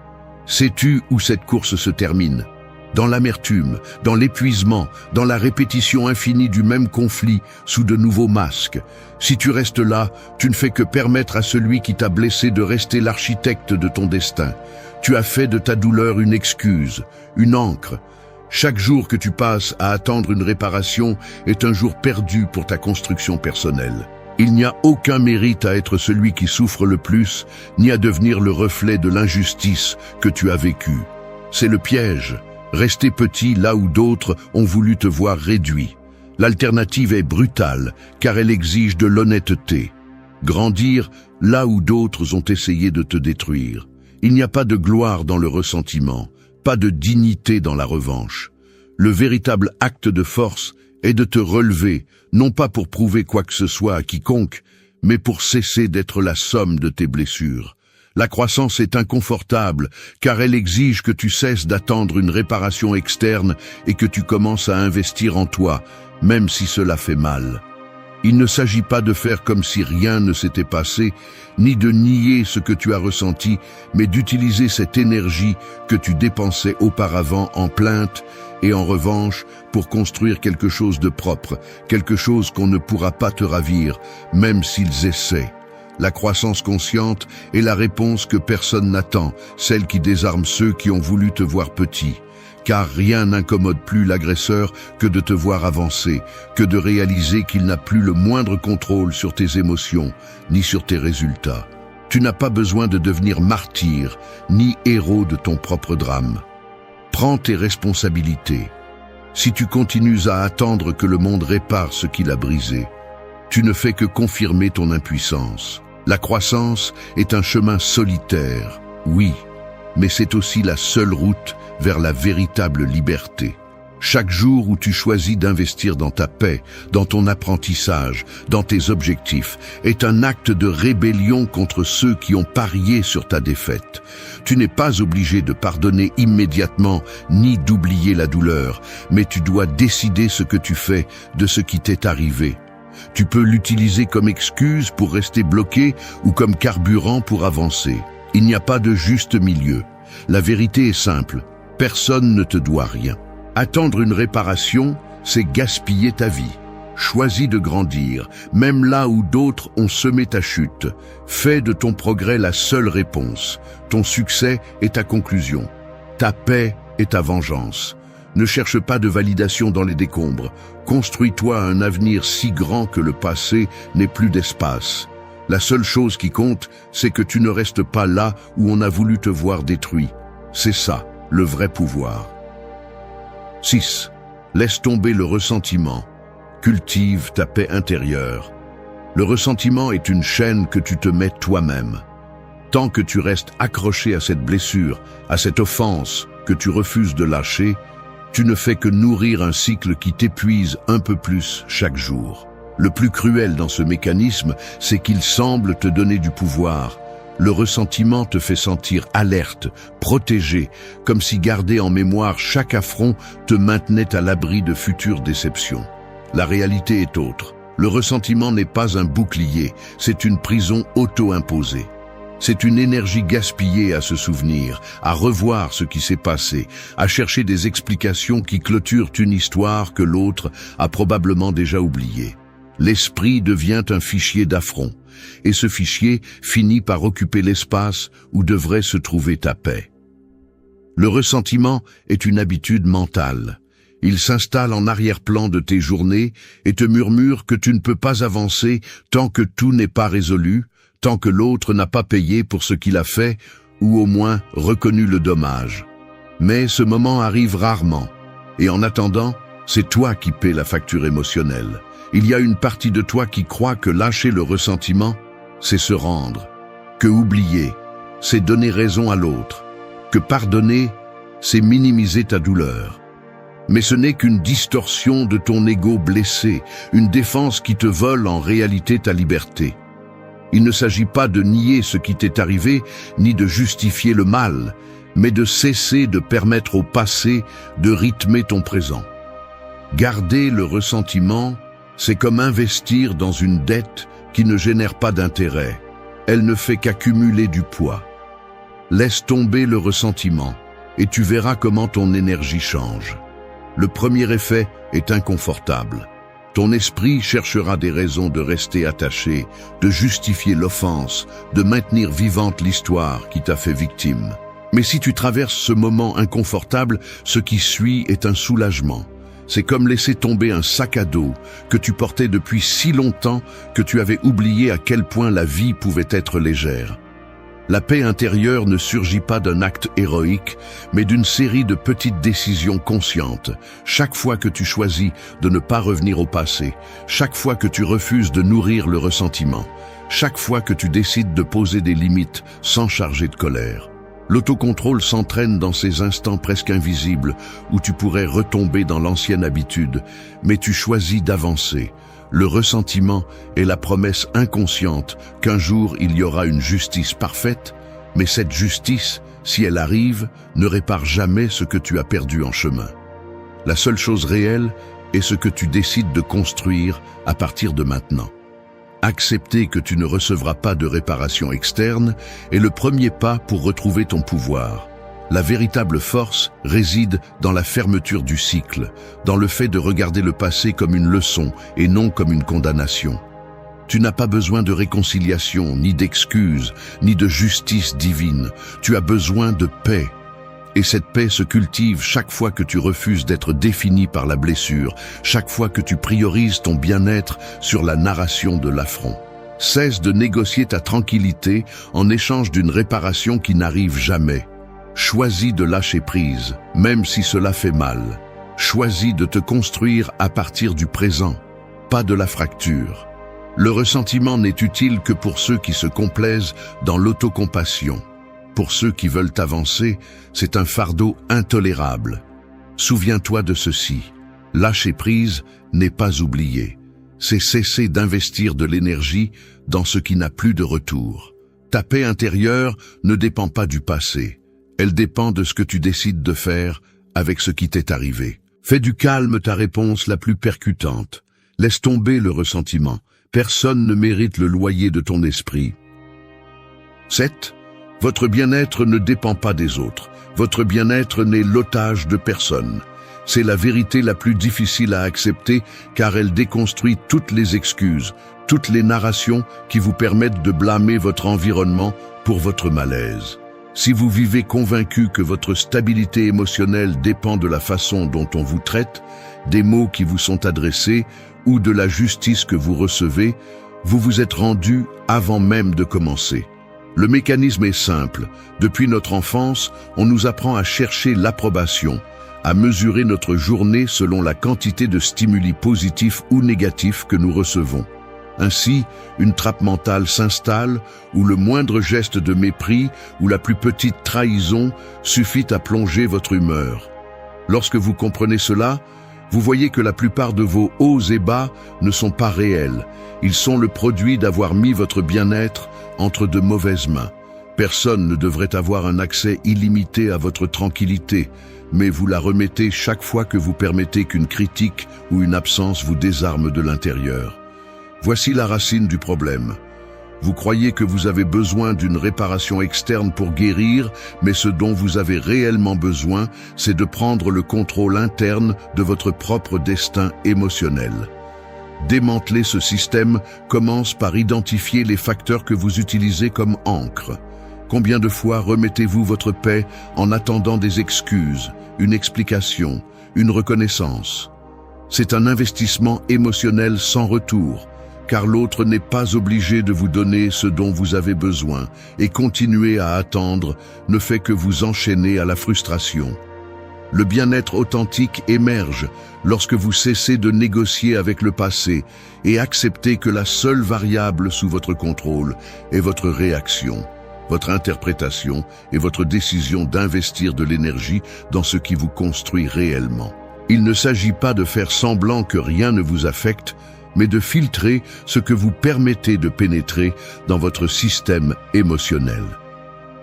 Sais-tu où cette course se termine ? Dans l'amertume, dans l'épuisement, dans la répétition infinie du même conflit sous de nouveaux masques. Si tu restes là, tu ne fais que permettre à celui qui t'a blessé de rester l'architecte de ton destin. Tu as fait de ta douleur une excuse, une ancre. Chaque jour que tu passes à attendre une réparation est un jour perdu pour ta construction personnelle. Il n'y a aucun mérite à être celui qui souffre le plus, ni à devenir le reflet de l'injustice que tu as vécue. C'est le piège. Rester petit là où d'autres ont voulu te voir réduit. L'alternative est brutale, car elle exige de l'honnêteté. Grandir là où d'autres ont essayé de te détruire. Il n'y a pas de gloire dans le ressentiment, pas de dignité dans la revanche. Le véritable acte de force est de te relever, non pas pour prouver quoi que ce soit à quiconque, mais pour cesser d'être la somme de tes blessures. La croissance est inconfortable, car elle exige que tu cesses d'attendre une réparation externe et que tu commences à investir en toi, même si cela fait mal. Il ne s'agit pas de faire comme si rien ne s'était passé, ni de nier ce que tu as ressenti, mais d'utiliser cette énergie que tu dépensais auparavant en plainte et en revanche pour construire quelque chose de propre, quelque chose qu'on ne pourra pas te ravir, même s'ils essaient. La croissance consciente est la réponse que personne n'attend, celle qui désarme ceux qui ont voulu te voir petit. Car rien n'incommode plus l'agresseur que de te voir avancer, que de réaliser qu'il n'a plus le moindre contrôle sur tes émotions, ni sur tes résultats. Tu n'as pas besoin de devenir martyr, ni héros de ton propre drame. Prends tes responsabilités. Si tu continues à attendre que le monde répare ce qu'il a brisé, tu ne fais que confirmer ton impuissance. La croissance est un chemin solitaire, oui, mais c'est aussi la seule route vers la véritable liberté. Chaque jour où tu choisis d'investir dans ta paix, dans ton apprentissage, dans tes objectifs, est un acte de rébellion contre ceux qui ont parié sur ta défaite. Tu n'es pas obligé de pardonner immédiatement, ni d'oublier la douleur, mais tu dois décider ce que tu fais de ce qui t'est arrivé. Tu peux l'utiliser comme excuse pour rester bloqué ou comme carburant pour avancer. Il n'y a pas de juste milieu. La vérité est simple. Personne ne te doit rien. Attendre une réparation, c'est gaspiller ta vie. Choisis de grandir, même là où d'autres ont semé ta chute. Fais de ton progrès la seule réponse. Ton succès est ta conclusion. Ta paix est ta vengeance. Ne cherche pas de validation dans les décombres. Construis-toi un avenir si grand que le passé n'ait plus d'espace. La seule chose qui compte, c'est que tu ne restes pas là où on a voulu te voir détruit. C'est ça, le vrai pouvoir. 6. Laisse tomber le ressentiment. Cultive ta paix intérieure. Le ressentiment est une chaîne que tu te mets toi-même. Tant que tu restes accroché à cette blessure, à cette offense que tu refuses de lâcher, tu ne fais que nourrir un cycle qui t'épuise un peu plus chaque jour. Le plus cruel dans ce mécanisme, c'est qu'il semble te donner du pouvoir. Le ressentiment te fait sentir alerte, protégé, comme si garder en mémoire chaque affront te maintenait à l'abri de futures déceptions. La réalité est autre. Le ressentiment n'est pas un bouclier, c'est une prison auto-imposée. C'est une énergie gaspillée à se souvenir, à revoir ce qui s'est passé, à chercher des explications qui clôturent une histoire que l'autre a probablement déjà oubliée. L'esprit devient un fichier d'affront, et ce fichier finit par occuper l'espace où devrait se trouver ta paix. Le ressentiment est une habitude mentale. Il s'installe en arrière-plan de tes journées et te murmure que tu ne peux pas avancer tant que tout n'est pas résolu, tant que l'autre n'a pas payé pour ce qu'il a fait ou au moins reconnu le dommage. Mais ce moment arrive rarement, et en attendant, c'est toi qui paies la facture émotionnelle. Il y a une partie de toi qui croit que lâcher le ressentiment, c'est se rendre, que oublier, c'est donner raison à l'autre, que pardonner, c'est minimiser ta douleur. Mais ce n'est qu'une distorsion de ton ego blessé, une défense qui te vole en réalité ta liberté. Il ne s'agit pas de nier ce qui t'est arrivé, ni de justifier le mal, mais de cesser de permettre au passé de rythmer ton présent. Garder le ressentiment, c'est comme investir dans une dette qui ne génère pas d'intérêt. Elle ne fait qu'accumuler du poids. Laisse tomber le ressentiment et tu verras comment ton énergie change. Le premier effet est inconfortable. Ton esprit cherchera des raisons de rester attaché, de justifier l'offense, de maintenir vivante l'histoire qui t'a fait victime. Mais si tu traverses ce moment inconfortable, ce qui suit est un soulagement. C'est comme laisser tomber un sac à dos que tu portais depuis si longtemps que tu avais oublié à quel point la vie pouvait être légère. La paix intérieure ne surgit pas d'un acte héroïque, mais d'une série de petites décisions conscientes. Chaque fois que tu choisis de ne pas revenir au passé, chaque fois que tu refuses de nourrir le ressentiment, chaque fois que tu décides de poser des limites sans charger de colère. L'autocontrôle s'entraîne dans ces instants presque invisibles où tu pourrais retomber dans l'ancienne habitude, mais tu choisis d'avancer. Le ressentiment est la promesse inconsciente qu'un jour il y aura une justice parfaite, mais cette justice, si elle arrive, ne répare jamais ce que tu as perdu en chemin. La seule chose réelle est ce que tu décides de construire à partir de maintenant. Accepter que tu ne recevras pas de réparation externe est le premier pas pour retrouver ton pouvoir. La véritable force réside dans la fermeture du cycle, dans le fait de regarder le passé comme une leçon et non comme une condamnation. Tu n'as pas besoin de réconciliation, ni d'excuses, ni de justice divine. Tu as besoin de paix. Et cette paix se cultive chaque fois que tu refuses d'être défini par la blessure, chaque fois que tu priorises ton bien-être sur la narration de l'affront. Cesse de négocier ta tranquillité en échange d'une réparation qui n'arrive jamais. Choisis de lâcher prise, même si cela fait mal. Choisis de te construire à partir du présent, pas de la fracture. Le ressentiment n'est utile que pour ceux qui se complaisent dans l'autocompassion. Pour ceux qui veulent avancer, c'est un fardeau intolérable. Souviens-toi de ceci. Lâcher prise n'est pas oublier. C'est cesser d'investir de l'énergie dans ce qui n'a plus de retour. Ta paix intérieure ne dépend pas du passé. Elle dépend de ce que tu décides de faire avec ce qui t'est arrivé. Fais du calme ta réponse la plus percutante. Laisse tomber le ressentiment. Personne ne mérite le loyer de ton esprit. 7. Votre bien-être ne dépend pas des autres. Votre bien-être n'est l'otage de personne. C'est la vérité la plus difficile à accepter car elle déconstruit toutes les excuses, toutes les narrations qui vous permettent de blâmer votre environnement pour votre malaise. Si vous vivez convaincu que votre stabilité émotionnelle dépend de la façon dont on vous traite, des mots qui vous sont adressés ou de la justice que vous recevez, vous vous êtes rendu avant même de commencer. Le mécanisme est simple. Depuis notre enfance, on nous apprend à chercher l'approbation, à mesurer notre journée selon la quantité de stimuli positifs ou négatifs que nous recevons. Ainsi, une trappe mentale s'installe où le moindre geste de mépris ou la plus petite trahison suffit à plonger votre humeur. Lorsque vous comprenez cela, Vous voyez que la plupart de vos hauts et bas ne sont pas réels. Ils sont le produit d'avoir mis votre bien-être entre de mauvaises mains. Personne ne devrait avoir un accès illimité à votre tranquillité, mais vous la remettez chaque fois que vous permettez qu'une critique ou une absence vous désarme de l'intérieur. Voici la racine du problème. Vous croyez que vous avez besoin d'une réparation externe pour guérir, mais ce dont vous avez réellement besoin, c'est de prendre le contrôle interne de votre propre destin émotionnel. Démanteler ce système commence par identifier les facteurs que vous utilisez comme ancre. Combien de fois remettez-vous votre paix en attendant des excuses, une explication, une reconnaissance? C'est un investissement émotionnel sans retour, car l'autre n'est pas obligé de vous donner ce dont vous avez besoin, et continuer à attendre ne fait que vous enchaîner à la frustration. Le bien-être authentique émerge lorsque vous cessez de négocier avec le passé et acceptez que la seule variable sous votre contrôle est votre réaction, votre interprétation et votre décision d'investir de l'énergie dans ce qui vous construit réellement. Il ne s'agit pas de faire semblant que rien ne vous affecte, mais de filtrer ce que vous permettez de pénétrer dans votre système émotionnel.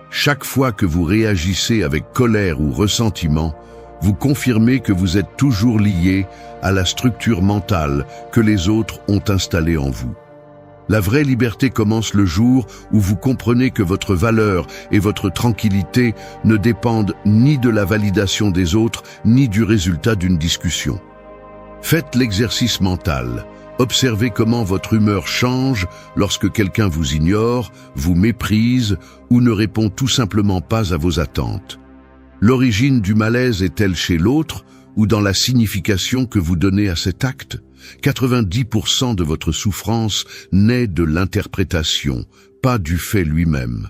Chaque fois que vous réagissez avec colère ou ressentiment, vous confirmez que vous êtes toujours lié à la structure mentale que les autres ont installée en vous. La vraie liberté commence le jour où vous comprenez que votre valeur et votre tranquillité ne dépendent ni de la validation des autres, ni du résultat d'une discussion. Faites l'exercice mental. Observez comment votre humeur change lorsque quelqu'un vous ignore, vous méprise ou ne répond tout simplement pas à vos attentes. L'origine du malaise est-elle chez l'autre ou dans la signification que vous donnez à cet acte? 90% de votre souffrance naît de l'interprétation, pas du fait lui-même.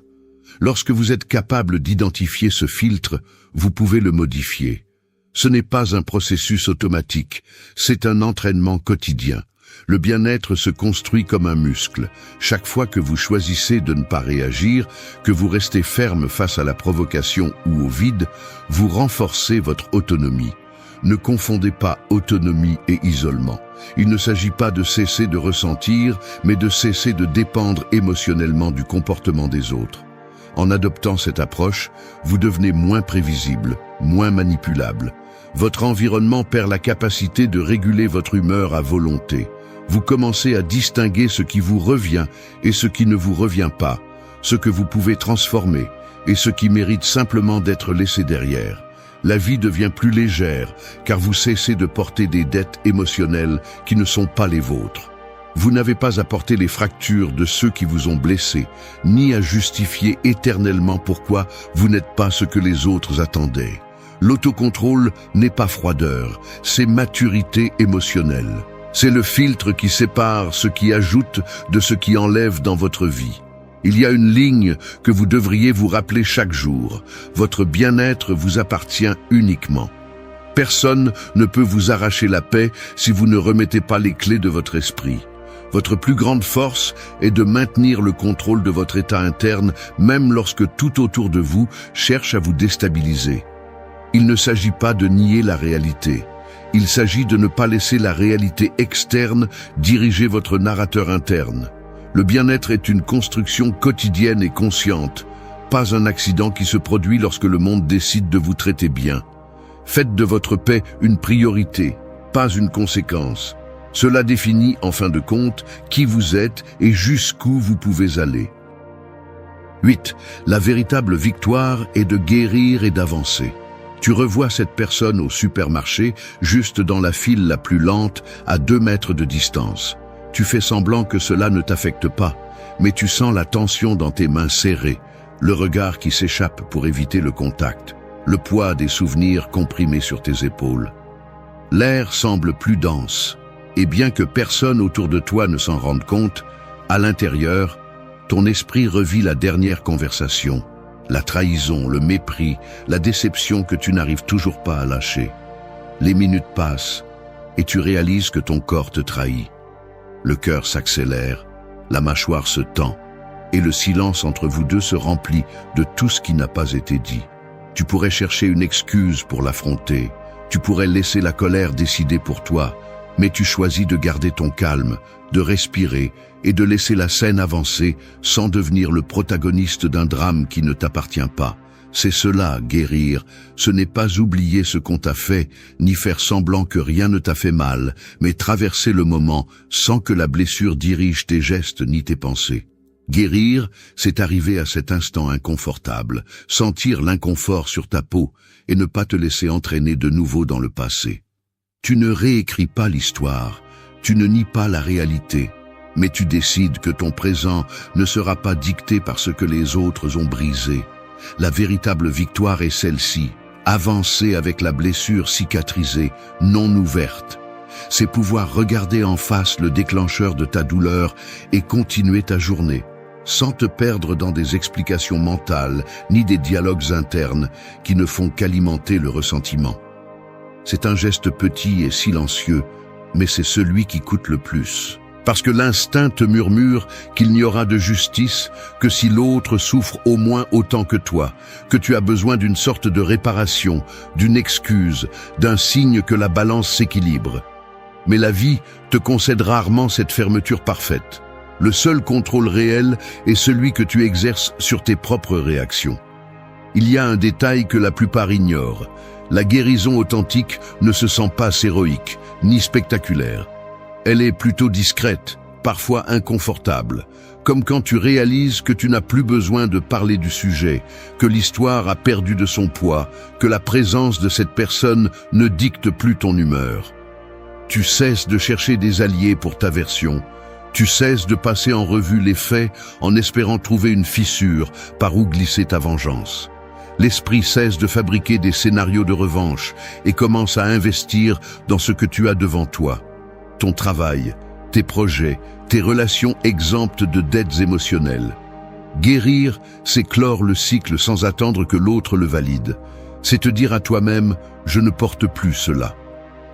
Lorsque vous êtes capable d'identifier ce filtre, vous pouvez le modifier. Ce n'est pas un processus automatique, c'est un entraînement quotidien. Le bien-être se construit comme un muscle. Chaque fois que vous choisissez de ne pas réagir, que vous restez ferme face à la provocation ou au vide, vous renforcez votre autonomie. Ne confondez pas autonomie et isolement. Il ne s'agit pas de cesser de ressentir, mais de cesser de dépendre émotionnellement du comportement des autres. En adoptant cette approche, vous devenez moins prévisible, moins manipulable. Votre environnement perd la capacité de réguler votre humeur à volonté. Vous commencez à distinguer ce qui vous revient et ce qui ne vous revient pas, ce que vous pouvez transformer et ce qui mérite simplement d'être laissé derrière. La vie devient plus légère car vous cessez de porter des dettes émotionnelles qui ne sont pas les vôtres. Vous n'avez pas à porter les fractures de ceux qui vous ont blessé, ni à justifier éternellement pourquoi vous n'êtes pas ce que les autres attendaient. L'autocontrôle n'est pas froideur, c'est maturité émotionnelle. C'est le filtre qui sépare ce qui ajoute de ce qui enlève dans votre vie. Il y a une ligne que vous devriez vous rappeler chaque jour. Votre bien-être vous appartient uniquement. Personne ne peut vous arracher la paix si vous ne remettez pas les clés de votre esprit. Votre plus grande force est de maintenir le contrôle de votre état interne, même lorsque tout autour de vous cherche à vous déstabiliser. Il ne s'agit pas de nier la réalité. Il s'agit de ne pas laisser la réalité externe diriger votre narrateur interne. Le bien-être est une construction quotidienne et consciente, pas un accident qui se produit lorsque le monde décide de vous traiter bien. Faites de votre paix une priorité, pas une conséquence. Cela définit, en fin de compte, qui vous êtes et jusqu'où vous pouvez aller. 8. La véritable victoire est de guérir et d'avancer. Tu revois cette personne au supermarché, juste dans la file la plus lente, à 2 mètres de distance. Tu fais semblant que cela ne t'affecte pas, mais tu sens la tension dans tes mains serrées, le regard qui s'échappe pour éviter le contact, le poids des souvenirs comprimés sur tes épaules. L'air semble plus dense, et bien que personne autour de toi ne s'en rende compte, à l'intérieur, ton esprit revit la dernière conversation. La trahison, le mépris, la déception que tu n'arrives toujours pas à lâcher. Les minutes passent et tu réalises que ton corps te trahit. Le cœur s'accélère, la mâchoire se tend et le silence entre vous deux se remplit de tout ce qui n'a pas été dit. Tu pourrais chercher une excuse pour l'affronter. Tu pourrais laisser la colère décider pour toi, mais tu choisis de garder ton calme, de respirer et de laisser la scène avancer sans devenir le protagoniste d'un drame qui ne t'appartient pas. C'est cela, guérir. Ce n'est pas oublier ce qu'on t'a fait, ni faire semblant que rien ne t'a fait mal, mais traverser le moment sans que la blessure dirige tes gestes ni tes pensées. Guérir, c'est arriver à cet instant inconfortable, sentir l'inconfort sur ta peau et ne pas te laisser entraîner de nouveau dans le passé. Tu ne réécris pas l'histoire, tu ne nies pas la réalité, mais tu décides que ton présent ne sera pas dicté par ce que les autres ont brisé. La véritable victoire est celle-ci, avancer avec la blessure cicatrisée, non ouverte. C'est pouvoir regarder en face le déclencheur de ta douleur et continuer ta journée, sans te perdre dans des explications mentales ni des dialogues internes qui ne font qu'alimenter le ressentiment. C'est un geste petit et silencieux, mais c'est celui qui coûte le plus. Parce que l'instinct te murmure qu'il n'y aura de justice que si l'autre souffre au moins autant que toi, que tu as besoin d'une sorte de réparation, d'une excuse, d'un signe que la balance s'équilibre. Mais la vie te concède rarement cette fermeture parfaite. Le seul contrôle réel est celui que tu exerces sur tes propres réactions. Il y a un détail que la plupart ignorent. La guérison authentique ne se sent pas héroïque, ni spectaculaire. Elle est plutôt discrète, parfois inconfortable, comme quand tu réalises que tu n'as plus besoin de parler du sujet, que l'histoire a perdu de son poids, que la présence de cette personne ne dicte plus ton humeur. Tu cesses de chercher des alliés pour ta version, tu cesses de passer en revue les faits en espérant trouver une fissure par où glisser ta vengeance. L'esprit cesse de fabriquer des scénarios de revanche et commence à investir dans ce que tu as devant toi. Ton travail, tes projets, tes relations exemptes de dettes émotionnelles. Guérir, c'est clore le cycle sans attendre que l'autre le valide. C'est te dire à toi-même « je ne porte plus cela ».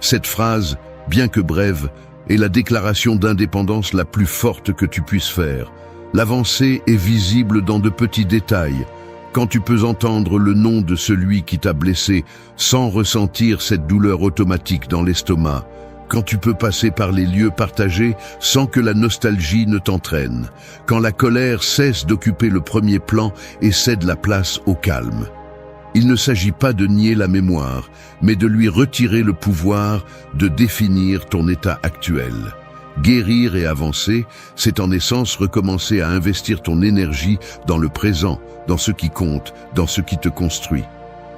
Cette phrase, bien que brève, est la déclaration d'indépendance la plus forte que tu puisses faire. L'avancée est visible dans de petits détails. Quand tu peux entendre le nom de celui qui t'a blessé sans ressentir cette douleur automatique dans l'estomac, quand tu peux passer par les lieux partagés sans que la nostalgie ne t'entraîne, quand la colère cesse d'occuper le premier plan et cède la place au calme. Il ne s'agit pas de nier la mémoire, mais de lui retirer le pouvoir de définir ton état actuel. Guérir et avancer, c'est en essence recommencer à investir ton énergie dans le présent, dans ce qui compte, dans ce qui te construit.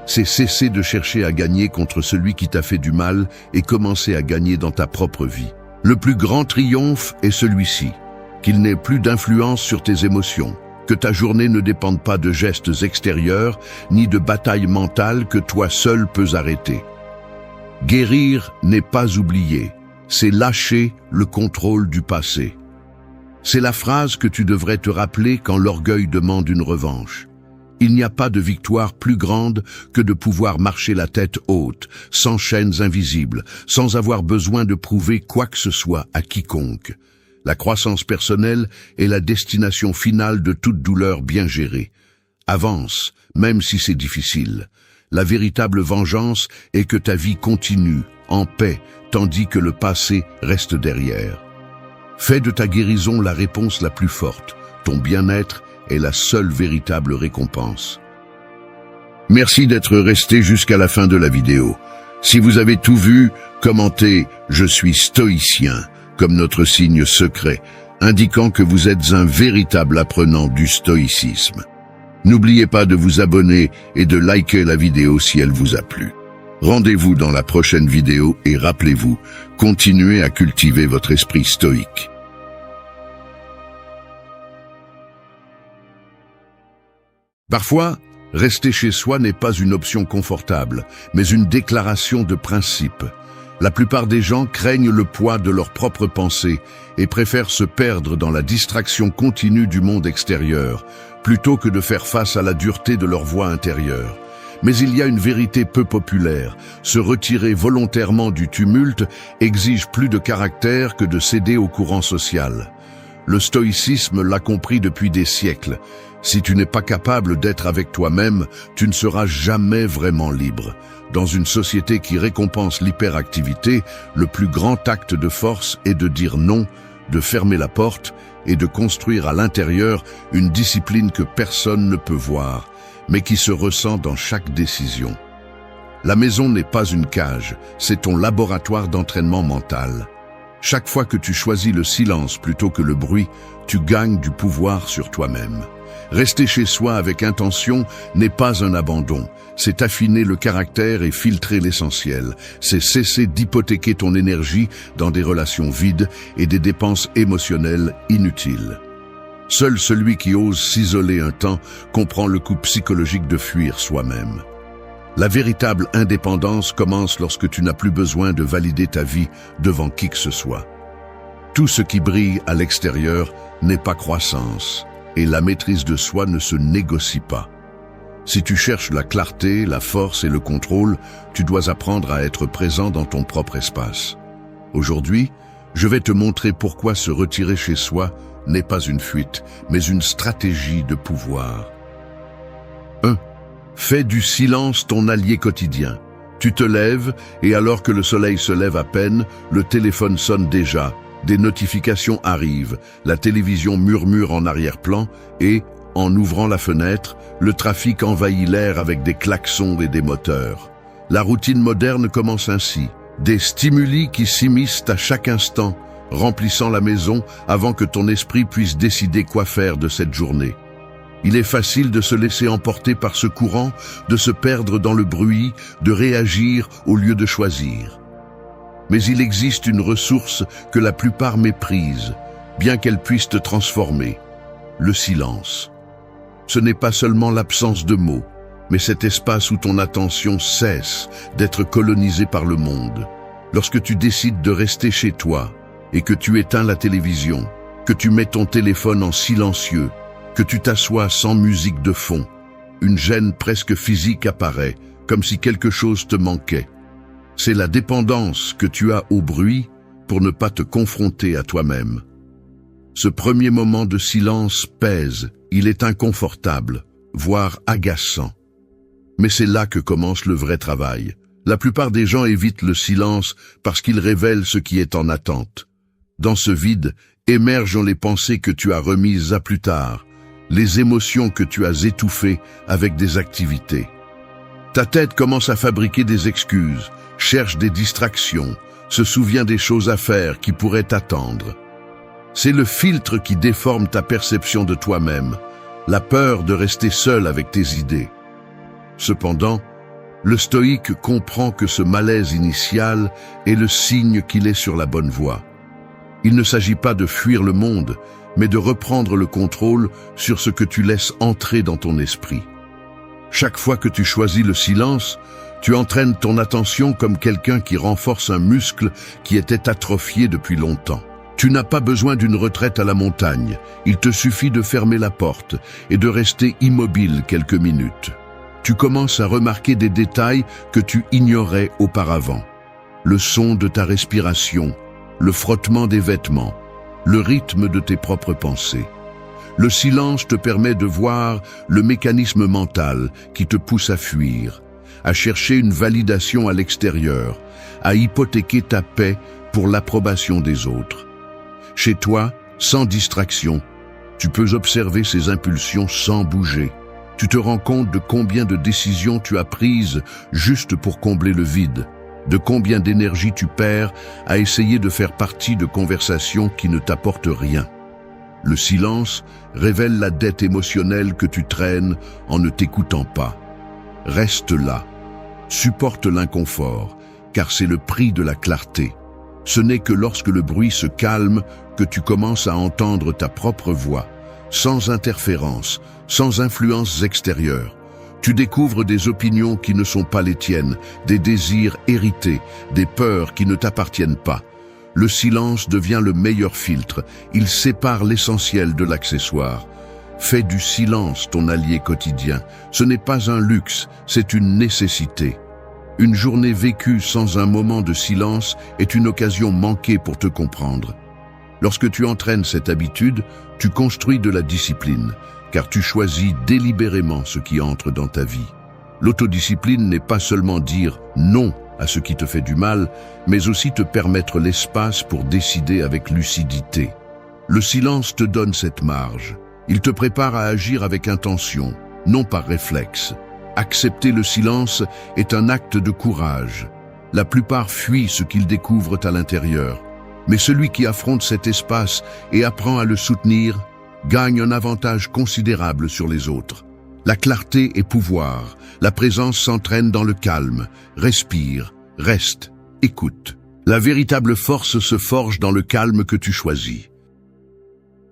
C'est cesser de chercher à gagner contre celui qui t'a fait du mal et commencer à gagner dans ta propre vie. Le plus grand triomphe est celui-ci, qu'il n'ait plus d'influence sur tes émotions, que ta journée ne dépende pas de gestes extérieurs ni de batailles mentales que toi seul peux arrêter. Guérir n'est pas oublier, c'est lâcher le contrôle du passé. C'est la phrase que tu devrais te rappeler quand l'orgueil demande une revanche. Il n'y a pas de victoire plus grande que de pouvoir marcher la tête haute, sans chaînes invisibles, sans avoir besoin de prouver quoi que ce soit à quiconque. La croissance personnelle est la destination finale de toute douleur bien gérée. Avance, même si c'est difficile. La véritable vengeance est que ta vie continue, en paix, tandis que le passé reste derrière. Fais de ta guérison la réponse la plus forte. Ton bien-être est la seule véritable récompense. Merci d'être resté jusqu'à la fin de la vidéo. Si vous avez tout vu, commentez « Je suis stoïcien » comme notre signe secret, indiquant que vous êtes un véritable apprenant du stoïcisme. N'oubliez pas de vous abonner et de liker la vidéo si elle vous a plu. Rendez-vous dans la prochaine vidéo et rappelez-vous, continuez à cultiver votre esprit stoïque. Parfois, rester chez soi n'est pas une option confortable, mais une déclaration de principe. La plupart des gens craignent le poids de leurs propres pensées et préfèrent se perdre dans la distraction continue du monde extérieur, plutôt que de faire face à la dureté de leur voix intérieure. Mais il y a une vérité peu populaire. Se retirer volontairement du tumulte exige plus de caractère que de céder au courant social. Le stoïcisme l'a compris depuis des siècles. Si tu n'es pas capable d'être avec toi-même, tu ne seras jamais vraiment libre. Dans une société qui récompense l'hyperactivité, le plus grand acte de force est de dire non, de fermer la porte et de construire à l'intérieur une discipline que personne ne peut voir, mais qui se ressent dans chaque décision. La maison n'est pas une cage, c'est ton laboratoire d'entraînement mental. Chaque fois que tu choisis le silence plutôt que le bruit, tu gagnes du pouvoir sur toi-même. Rester chez soi avec intention n'est pas un abandon, c'est affiner le caractère et filtrer l'essentiel. C'est cesser d'hypothéquer ton énergie dans des relations vides et des dépenses émotionnelles inutiles. Seul celui qui ose s'isoler un temps comprend le coût psychologique de fuir soi-même. La véritable indépendance commence lorsque tu n'as plus besoin de valider ta vie devant qui que ce soit. Tout ce qui brille à l'extérieur n'est pas croissance, et la maîtrise de soi ne se négocie pas. Si tu cherches la clarté, la force et le contrôle, tu dois apprendre à être présent dans ton propre espace. Aujourd'hui, je vais te montrer pourquoi se retirer chez soi n'est pas une fuite, mais une stratégie de pouvoir. 1. Fais du silence ton allié quotidien. Tu te lèves et alors que le soleil se lève à peine, le téléphone sonne déjà, des notifications arrivent, la télévision murmure en arrière-plan et, en ouvrant la fenêtre, le trafic envahit l'air avec des klaxons et des moteurs. La routine moderne commence ainsi, des stimuli qui s'immiscent à chaque instant, remplissant la maison avant que ton esprit puisse décider quoi faire de cette journée. Il est facile de se laisser emporter par ce courant, de se perdre dans le bruit, de réagir au lieu de choisir. Mais il existe une ressource que la plupart méprisent, bien qu'elle puisse te transformer, le silence. Ce n'est pas seulement l'absence de mots, mais cet espace où ton attention cesse d'être colonisée par le monde. Lorsque tu décides de rester chez toi et que tu éteins la télévision, que tu mets ton téléphone en silencieux, que tu t'assois sans musique de fond, une gêne presque physique apparaît, comme si quelque chose te manquait. C'est la dépendance que tu as au bruit pour ne pas te confronter à toi-même. Ce premier moment de silence pèse, il est inconfortable, voire agaçant. Mais c'est là que commence le vrai travail. La plupart des gens évitent le silence parce qu'il révèle ce qui est en attente. Dans ce vide, émergent les pensées que tu as remises à plus tard, les émotions que tu as étouffées avec des activités. Ta tête commence à fabriquer des excuses, cherche des distractions, se souvient des choses à faire qui pourraient t'attendre. C'est le filtre qui déforme ta perception de toi-même, la peur de rester seul avec tes idées. Cependant, le stoïque comprend que ce malaise initial est le signe qu'il est sur la bonne voie. Il ne s'agit pas de fuir le monde, mais de reprendre le contrôle sur ce que tu laisses entrer dans ton esprit. Chaque fois que tu choisis le silence, tu entraînes ton attention comme quelqu'un qui renforce un muscle qui était atrophié depuis longtemps. Tu n'as pas besoin d'une retraite à la montagne, il te suffit de fermer la porte et de rester immobile quelques minutes. Tu commences à remarquer des détails que tu ignorais auparavant. Le son de ta respiration, le frottement des vêtements, le rythme de tes propres pensées. Le silence te permet de voir le mécanisme mental qui te pousse à fuir, à chercher une validation à l'extérieur, à hypothéquer ta paix pour l'approbation des autres. Chez toi, sans distraction, tu peux observer ces impulsions sans bouger. Tu te rends compte de combien de décisions tu as prises juste pour combler le vide, de combien d'énergie tu perds à essayer de faire partie de conversations qui ne t'apportent rien. Le silence révèle la dette émotionnelle que tu traînes en ne t'écoutant pas. Reste là, supporte l'inconfort, car c'est le prix de la clarté. Ce n'est que lorsque le bruit se calme que tu commences à entendre ta propre voix, sans interférence, sans influences extérieures. Tu découvres des opinions qui ne sont pas les tiennes, des désirs hérités, des peurs qui ne t'appartiennent pas. Le silence devient le meilleur filtre, il sépare l'essentiel de l'accessoire. Fais du silence ton allié quotidien. Ce n'est pas un luxe, c'est une nécessité. Une journée vécue sans un moment de silence est une occasion manquée pour te comprendre. Lorsque tu entraînes cette habitude, tu construis de la discipline, car tu choisis délibérément ce qui entre dans ta vie. L'autodiscipline n'est pas seulement dire non à ce qui te fait du mal, mais aussi te permettre l'espace pour décider avec lucidité. Le silence te donne cette marge. Il te prépare à agir avec intention, non par réflexe. Accepter le silence est un acte de courage. La plupart fuient ce qu'ils découvrent à l'intérieur. Mais celui qui affronte cet espace et apprend à le soutenir gagne un avantage considérable sur les autres. La clarté est pouvoir. La présence s'entraîne dans le calme. Respire, reste, écoute. La véritable force se forge dans le calme que tu choisis.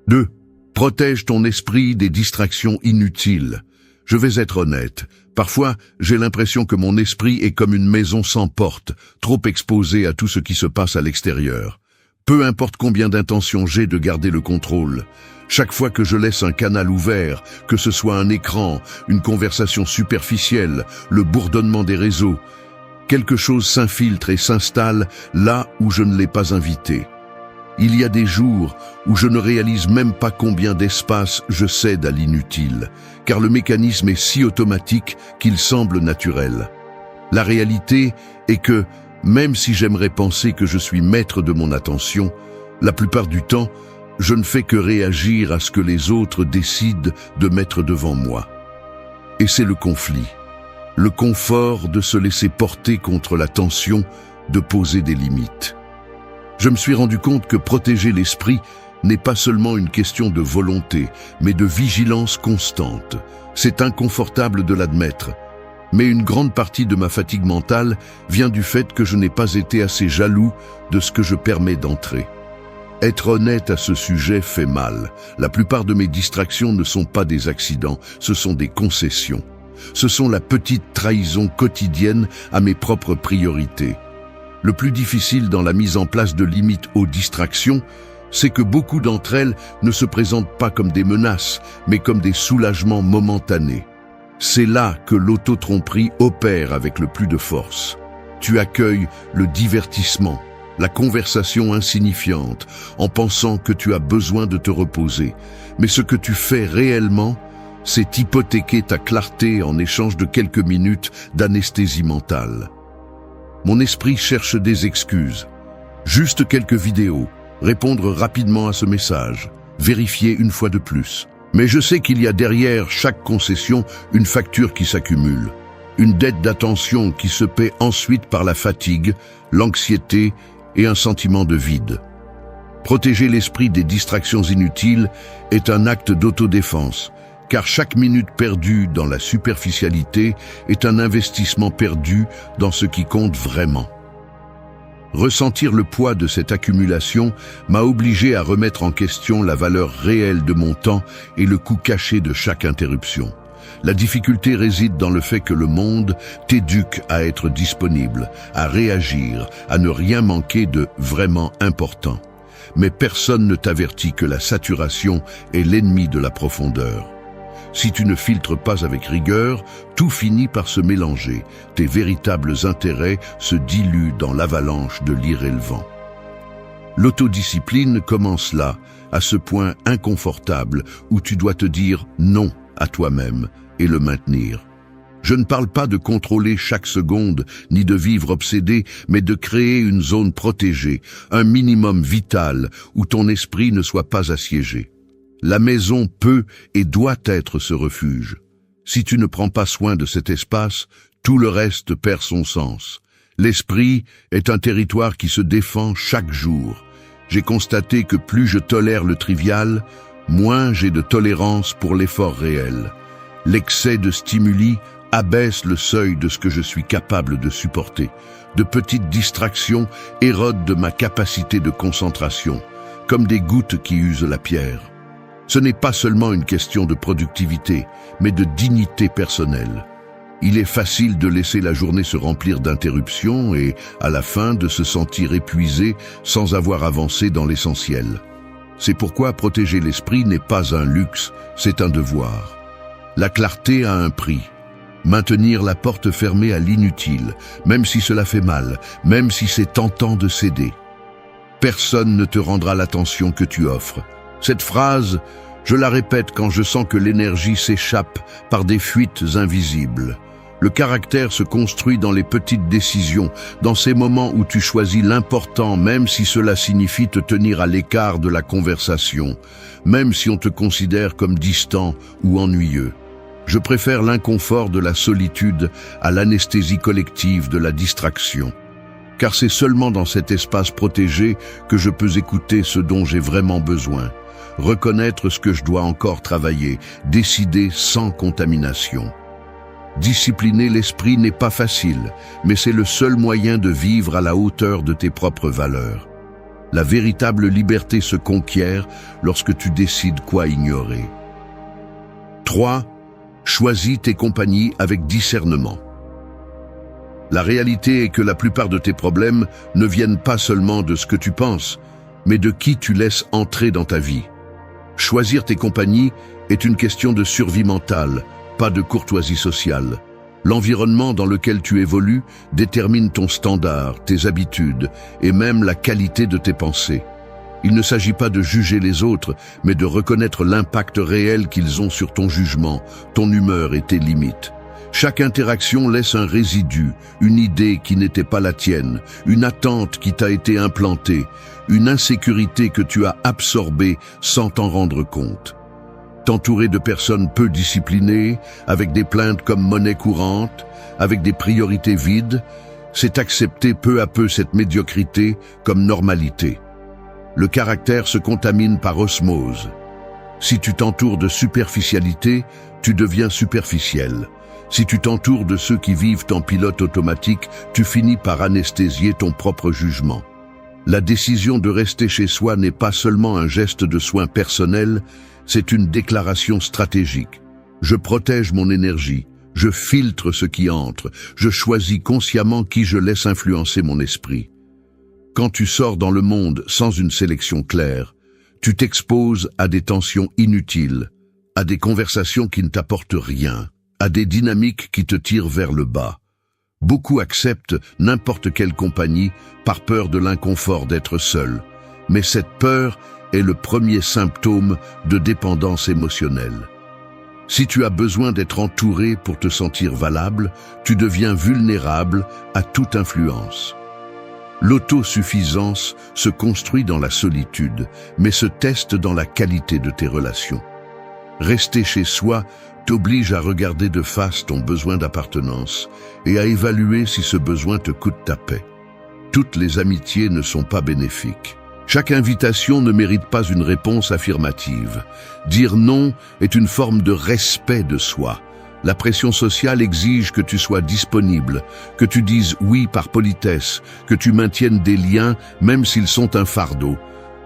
2. Protège ton esprit des distractions inutiles. Je vais être honnête. Parfois, j'ai l'impression que mon esprit est comme une maison sans porte, trop exposée à tout ce qui se passe à l'extérieur. Peu importe combien d'intentions j'ai de garder le contrôle. Chaque fois que je laisse un canal ouvert, que ce soit un écran, une conversation superficielle, le bourdonnement des réseaux, quelque chose s'infiltre et s'installe là où je ne l'ai pas invité. Il y a des jours où je ne réalise même pas combien d'espace je cède à l'inutile, car le mécanisme est si automatique qu'il semble naturel. La réalité est que, même si j'aimerais penser que je suis maître de mon attention, la plupart du temps, je ne fais que réagir à ce que les autres décident de mettre devant moi. Et c'est le conflit. Le confort de se laisser porter contre la tension de poser des limites. Je me suis rendu compte que protéger l'esprit n'est pas seulement une question de volonté, mais de vigilance constante. C'est inconfortable de l'admettre, mais une grande partie de ma fatigue mentale vient du fait que je n'ai pas été assez jaloux de ce que je permets d'entrer. Être honnête à ce sujet fait mal. La plupart de mes distractions ne sont pas des accidents, ce sont des concessions. Ce sont la petite trahison quotidienne à mes propres priorités. Le plus difficile dans la mise en place de limites aux distractions, c'est que beaucoup d'entre elles ne se présentent pas comme des menaces, mais comme des soulagements momentanés. C'est là que l'auto-tromperie opère avec le plus de force. Tu accueilles le divertissement, la conversation insignifiante, en pensant que tu as besoin de te reposer. Mais ce que tu fais réellement, c'est hypothéquer ta clarté en échange de quelques minutes d'anesthésie mentale. Mon esprit cherche des excuses. Juste quelques vidéos, répondre rapidement à ce message, vérifier une fois de plus. Mais je sais qu'il y a derrière chaque concession une facture qui s'accumule. Une dette d'attention qui se paie ensuite par la fatigue, l'anxiété et un sentiment de vide. Protéger l'esprit des distractions inutiles est un acte d'autodéfense, car chaque minute perdue dans la superficialité est un investissement perdu dans ce qui compte vraiment. Ressentir le poids de cette accumulation m'a obligé à remettre en question la valeur réelle de mon temps et le coût caché de chaque interruption. La difficulté réside dans le fait que le monde t'éduque à être disponible, à réagir, à ne rien manquer de vraiment important. Mais personne ne t'avertit que la saturation est l'ennemi de la profondeur. Si tu ne filtres pas avec rigueur, tout finit par se mélanger. Tes véritables intérêts se diluent dans l'avalanche de l'irrélevant. L'autodiscipline commence là, à ce point inconfortable où tu dois te dire non à toi-même et le maintenir. Je ne parle pas de contrôler chaque seconde, ni de vivre obsédé, mais de créer une zone protégée, un minimum vital où ton esprit ne soit pas assiégé. La maison peut et doit être ce refuge. Si tu ne prends pas soin de cet espace, tout le reste perd son sens. L'esprit est un territoire qui se défend chaque jour. J'ai constaté que plus je tolère le trivial, moins j'ai de tolérance pour l'effort réel. L'excès de stimuli abaisse le seuil de ce que je suis capable de supporter. De petites distractions érodent de ma capacité de concentration, comme des gouttes qui usent la pierre. Ce n'est pas seulement une question de productivité, mais de dignité personnelle. Il est facile de laisser la journée se remplir d'interruptions et, à la fin, de se sentir épuisé sans avoir avancé dans l'essentiel. C'est pourquoi protéger l'esprit n'est pas un luxe, c'est un devoir. La clarté a un prix. Maintenir la porte fermée à l'inutile, même si cela fait mal, même si c'est tentant de céder. personne ne te rendra l'attention que tu offres. Cette phrase, je la répète quand je sens que l'énergie s'échappe par des fuites invisibles. Le caractère se construit dans les petites décisions, dans ces moments où tu choisis l'important, même si cela signifie te tenir à l'écart de la conversation, même si on te considère comme distant ou ennuyeux. Je préfère l'inconfort de la solitude à l'anesthésie collective de la distraction. Car c'est seulement dans cet espace protégé que je peux écouter ce dont j'ai vraiment besoin, reconnaître ce que je dois encore travailler, décider sans contamination. Discipliner l'esprit n'est pas facile, mais c'est le seul moyen de vivre à la hauteur de tes propres valeurs. La véritable liberté se conquiert lorsque tu décides quoi ignorer. 3. Choisis tes compagnies avec discernement. La réalité est que la plupart de tes problèmes ne viennent pas seulement de ce que tu penses, mais de qui tu laisses entrer dans ta vie. Choisir tes compagnies est une question de survie mentale, pas de courtoisie sociale. L'environnement dans lequel tu évolues détermine ton standard, tes habitudes et même la qualité de tes pensées. Il ne s'agit pas de juger les autres, mais de reconnaître l'impact réel qu'ils ont sur ton jugement, ton humeur et tes limites. Chaque interaction laisse un résidu, une idée qui n'était pas la tienne, une attente qui t'a été implantée, une insécurité que tu as absorbée sans t'en rendre compte. T'entourer de personnes peu disciplinées, avec des plaintes comme monnaie courante, avec des priorités vides, c'est accepter peu à peu cette médiocrité comme normalité. Le caractère se contamine par osmose. Si tu t'entoures de superficialité, tu deviens superficiel. Si tu t'entoures de ceux qui vivent en pilote automatique, tu finis par anesthésier ton propre jugement. La décision de rester chez soi n'est pas seulement un geste de soin personnel, c'est une déclaration stratégique. Je protège mon énergie, je filtre ce qui entre, je choisis consciemment qui je laisse influencer mon esprit. Quand tu sors dans le monde sans une sélection claire, tu t'exposes à des tensions inutiles, à des conversations qui ne t'apportent rien, à des dynamiques qui te tirent vers le bas. Beaucoup acceptent n'importe quelle compagnie par peur de l'inconfort d'être seul, mais cette peur est le premier symptôme de dépendance émotionnelle. Si tu as besoin d'être entouré pour te sentir valable, tu deviens vulnérable à toute influence. L'autosuffisance se construit dans la solitude, mais se teste dans la qualité de tes relations. Rester chez soi t'oblige à regarder de face ton besoin d'appartenance et à évaluer si ce besoin te coûte ta paix. Toutes les amitiés ne sont pas bénéfiques. Chaque invitation ne mérite pas une réponse affirmative. Dire non est une forme de respect de soi. La pression sociale exige que tu sois disponible, que tu dises oui par politesse, que tu maintiennes des liens même s'ils sont un fardeau.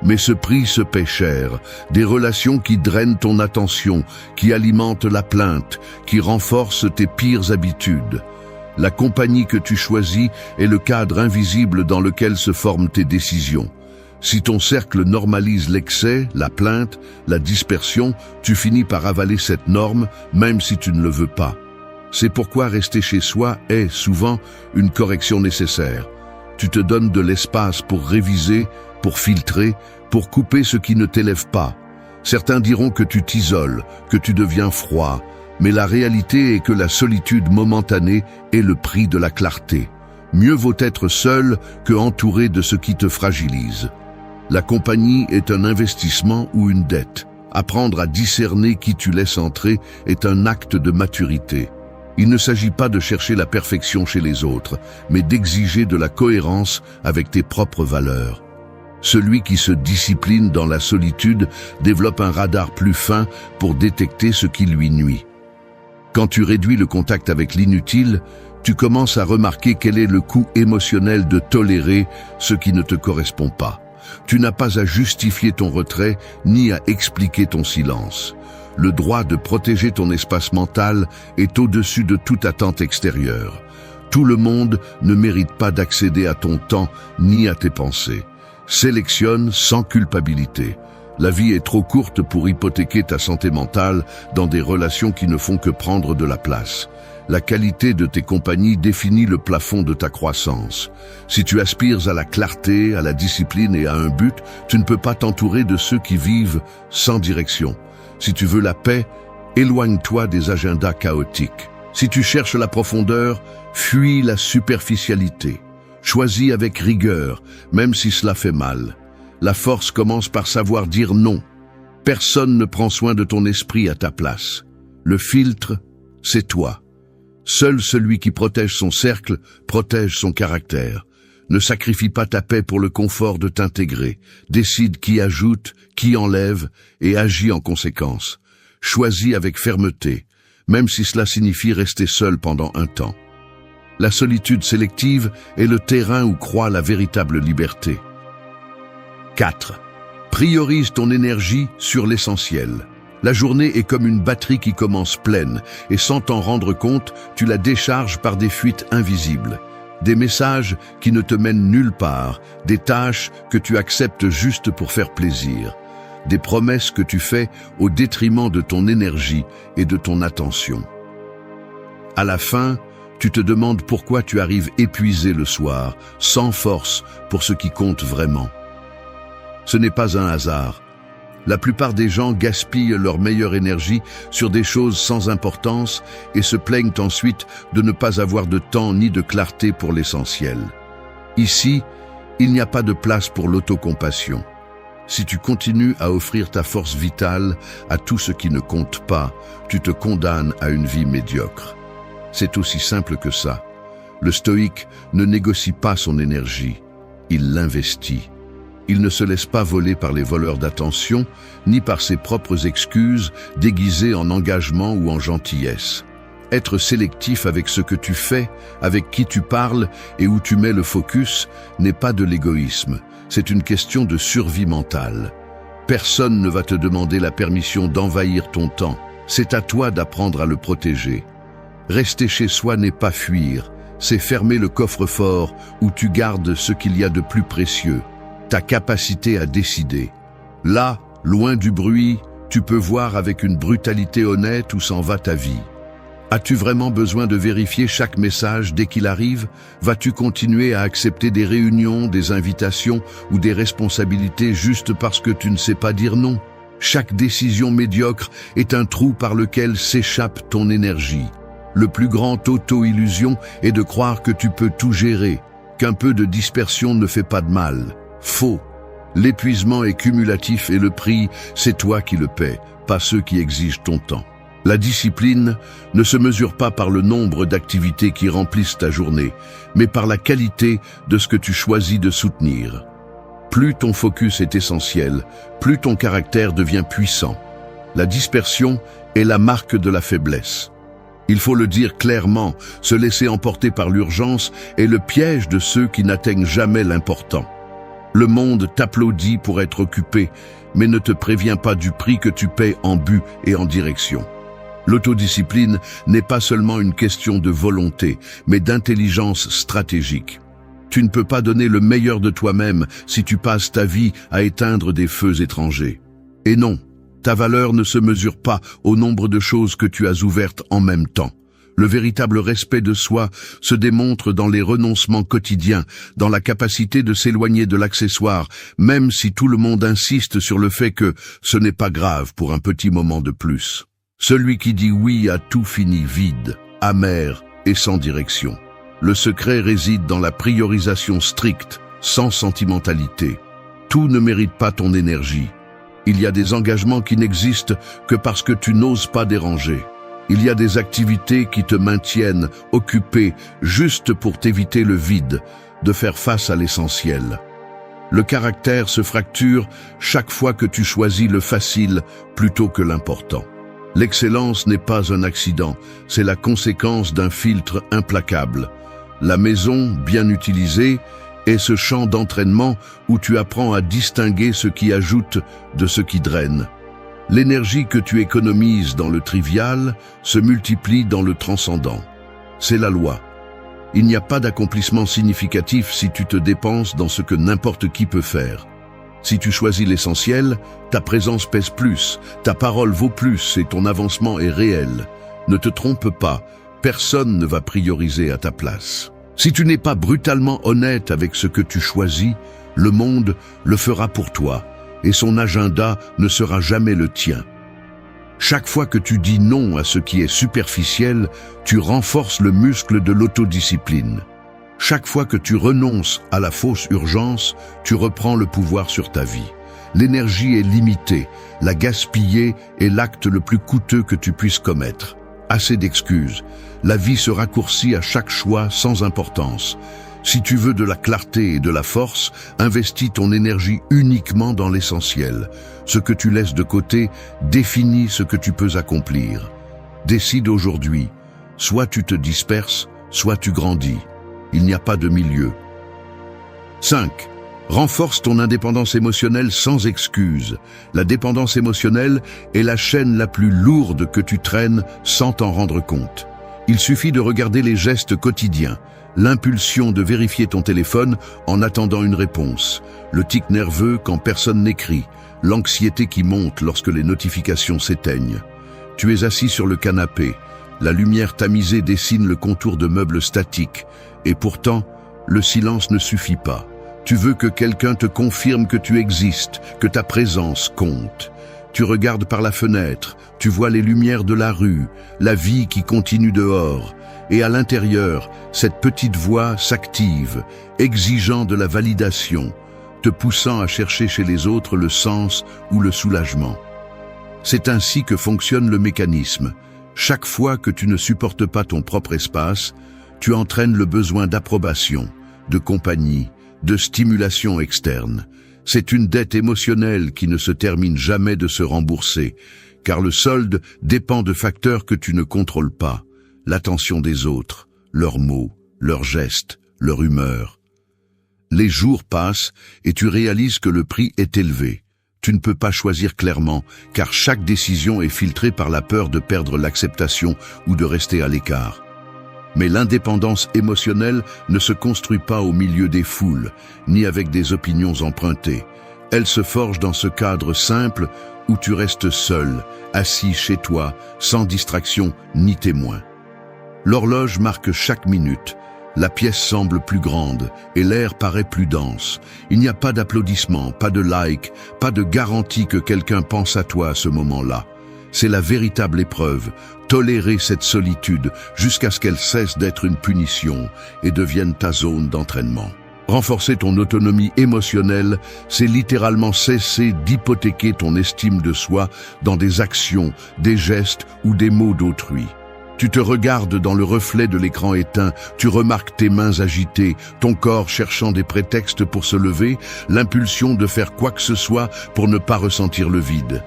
Mais ce prix se paie cher, des relations qui drainent ton attention, qui alimentent la plainte, qui renforcent tes pires habitudes. La compagnie que tu choisis est le cadre invisible dans lequel se forment tes décisions. Si ton cercle normalise l'excès, la plainte, la dispersion, tu finis par avaler cette norme, même si tu ne le veux pas. C'est pourquoi rester chez soi est, souvent, une correction nécessaire. Tu te donnes de l'espace pour réviser, pour filtrer, pour couper ce qui ne t'élève pas. Certains diront que tu t'isoles, que tu deviens froid, mais la réalité est que la solitude momentanée est le prix de la clarté. Mieux vaut être seul que entouré de ce qui te fragilise. La compagnie est un investissement ou une dette. Apprendre à discerner qui tu laisses entrer est un acte de maturité. Il ne s'agit pas de chercher la perfection chez les autres, mais d'exiger de la cohérence avec tes propres valeurs. Celui qui se discipline dans la solitude développe un radar plus fin pour détecter ce qui lui nuit. Quand tu réduis le contact avec l'inutile, tu commences à remarquer quel est le coût émotionnel de tolérer ce qui ne te correspond pas. Tu n'as pas à justifier ton retrait, ni à expliquer ton silence. Le droit de protéger ton espace mental est au-dessus de toute attente extérieure. Tout le monde ne mérite pas d'accéder à ton temps, ni à tes pensées. Sélectionne sans culpabilité. La vie est trop courte pour hypothéquer ta santé mentale dans des relations qui ne font que prendre de la place. La qualité de tes compagnies définit le plafond de ta croissance. Si tu aspires à la clarté, à la discipline et à un but, tu ne peux pas t'entourer de ceux qui vivent sans direction. Si tu veux la paix, éloigne-toi des agendas chaotiques. Si tu cherches la profondeur, fuis la superficialité. Choisis avec rigueur, même si cela fait mal. La force commence par savoir dire non. Personne ne prend soin de ton esprit à ta place. Le filtre, c'est toi. Seul celui qui protège son cercle protège son caractère. Ne sacrifie pas ta paix pour le confort de t'intégrer. Décide qui ajoute, qui enlève et agis en conséquence. Choisis avec fermeté, même si cela signifie rester seul pendant un temps. La solitude sélective est le terrain où croît la véritable liberté. 4. Priorise ton énergie sur l'essentiel. La journée est comme une batterie qui commence pleine, et sans t'en rendre compte, tu la décharges par des fuites invisibles. Des messages qui ne te mènent nulle part, des tâches que tu acceptes juste pour faire plaisir, des promesses que tu fais au détriment de ton énergie et de ton attention. À la fin, tu te demandes pourquoi tu arrives épuisé le soir, sans force pour ce qui compte vraiment. Ce n'est pas un hasard. La plupart des gens gaspillent leur meilleure énergie sur des choses sans importance et se plaignent ensuite de ne pas avoir de temps ni de clarté pour l'essentiel. Ici, il n'y a pas de place pour l'autocompassion. Si tu continues à offrir ta force vitale à tout ce qui ne compte pas, tu te condamnes à une vie médiocre. C'est aussi simple que ça. Le stoïque ne négocie pas son énergie, il l'investit. Il ne se laisse pas voler par les voleurs d'attention, ni par ses propres excuses déguisées en engagement ou en gentillesse. Être sélectif avec ce que tu fais, avec qui tu parles et où tu mets le focus n'est pas de l'égoïsme, c'est une question de survie mentale. Personne ne va te demander la permission d'envahir ton temps, c'est à toi d'apprendre à le protéger. Rester chez soi n'est pas fuir, c'est fermer le coffre-fort où tu gardes ce qu'il y a de plus précieux. Ta capacité à décider. Là, loin du bruit, tu peux voir avec une brutalité honnête où s'en va ta vie. As-tu vraiment besoin de vérifier chaque message dès qu'il arrive? Vas-tu continuer à accepter des réunions, des invitations ou des responsabilités juste parce que tu ne sais pas dire non? Chaque décision médiocre est un trou par lequel s'échappe ton énergie. Le plus grand auto-illusion est de croire que tu peux tout gérer, qu'un peu de dispersion ne fait pas de mal. Faux. L'épuisement est cumulatif et le prix, c'est toi qui le paies, pas ceux qui exigent ton temps. La discipline ne se mesure pas par le nombre d'activités qui remplissent ta journée, mais par la qualité de ce que tu choisis de soutenir. Plus ton focus est essentiel, plus ton caractère devient puissant. La dispersion est la marque de la faiblesse. Il faut le dire clairement, se laisser emporter par l'urgence est le piège de ceux qui n'atteignent jamais l'important. Le monde t'applaudit pour être occupé, mais ne te prévient pas du prix que tu paies en but et en direction. L'autodiscipline n'est pas seulement une question de volonté, mais d'intelligence stratégique. Tu ne peux pas donner le meilleur de toi-même si tu passes ta vie à éteindre des feux étrangers. Et non, ta valeur ne se mesure pas au nombre de choses que tu as ouvertes en même temps. Le véritable respect de soi se démontre dans les renoncements quotidiens, dans la capacité de s'éloigner de l'accessoire, même si tout le monde insiste sur le fait que ce n'est pas grave pour un petit moment de plus. Celui qui dit oui à tout finit vide, amer et sans direction. Le secret réside dans la priorisation stricte, sans sentimentalité. Tout ne mérite pas ton énergie. Il y a des engagements qui n'existent que parce que tu n'oses pas déranger. Il y a des activités qui te maintiennent occupé juste pour t'éviter le vide, de faire face à l'essentiel. Le caractère se fracture chaque fois que tu choisis le facile plutôt que l'important. L'excellence n'est pas un accident, c'est la conséquence d'un filtre implacable. La maison, bien utilisée, est ce champ d'entraînement où tu apprends à distinguer ce qui ajoute de ce qui draine. L'énergie que tu économises dans le trivial se multiplie dans le transcendant. C'est la loi. Il n'y a pas d'accomplissement significatif si tu te dépenses dans ce que n'importe qui peut faire. Si tu choisis l'essentiel, ta présence pèse plus, ta parole vaut plus et ton avancement est réel. Ne te trompe pas, personne ne va prioriser à ta place. Si tu n'es pas brutalement honnête avec ce que tu choisis, le monde le fera pour toi et son agenda ne sera jamais le tien. Chaque fois que tu dis non à ce qui est superficiel, tu renforces le muscle de l'autodiscipline. Chaque fois que tu renonces à la fausse urgence, tu reprends le pouvoir sur ta vie. L'énergie est limitée, la gaspiller est l'acte le plus coûteux que tu puisses commettre. Assez d'excuses, la vie se raccourcit à chaque choix sans importance. Si tu veux de la clarté et de la force, investis ton énergie uniquement dans l'essentiel. Ce que tu laisses de côté définit ce que tu peux accomplir. Décide aujourd'hui, soit tu te disperses, soit tu grandis. Il n'y a pas de milieu. 5. Renforce ton indépendance émotionnelle sans excuse. La dépendance émotionnelle est la chaîne la plus lourde que tu traînes sans t'en rendre compte. Il suffit de regarder les gestes quotidiens, l'impulsion de vérifier ton téléphone en attendant une réponse, le tic nerveux quand personne n'écrit, l'anxiété qui monte lorsque les notifications s'éteignent. Tu es assis sur le canapé, la lumière tamisée dessine le contour de meubles statiques, et pourtant, le silence ne suffit pas. Tu veux que quelqu'un te confirme que tu existes, que ta présence compte. Tu regardes par la fenêtre, tu vois les lumières de la rue, la vie qui continue dehors, et à l'intérieur, cette petite voix s'active, exigeant de la validation, te poussant à chercher chez les autres le sens ou le soulagement. C'est ainsi que fonctionne le mécanisme. Chaque fois que tu ne supportes pas ton propre espace, tu entraînes le besoin d'approbation, de compagnie, de stimulation externe. C'est une dette émotionnelle qui ne se termine jamais de se rembourser, car le solde dépend de facteurs que tu ne contrôles pas. L'attention des autres, leurs mots, leurs gestes, leur humeur. Les jours passent et tu réalises que le prix est élevé. Tu ne peux pas choisir clairement, car chaque décision est filtrée par la peur de perdre l'acceptation ou de rester à l'écart. Mais l'indépendance émotionnelle ne se construit pas au milieu des foules, ni avec des opinions empruntées. Elle se forge dans ce cadre simple où tu restes seul, assis chez toi, sans distraction ni témoin. L'horloge marque chaque minute. La pièce semble plus grande et l'air paraît plus dense. Il n'y a pas d'applaudissements, pas de likes, pas de garantie que quelqu'un pense à toi à ce moment-là. C'est la véritable épreuve, tolérer cette solitude jusqu'à ce qu'elle cesse d'être une punition et devienne ta zone d'entraînement. Renforcer ton autonomie émotionnelle, c'est littéralement cesser d'hypothéquer ton estime de soi dans des actions, des gestes ou des mots d'autrui. Tu te regardes dans le reflet de l'écran éteint, tu remarques tes mains agitées, ton corps cherchant des prétextes pour se lever, l'impulsion de faire quoi que ce soit pour ne pas ressentir le vide.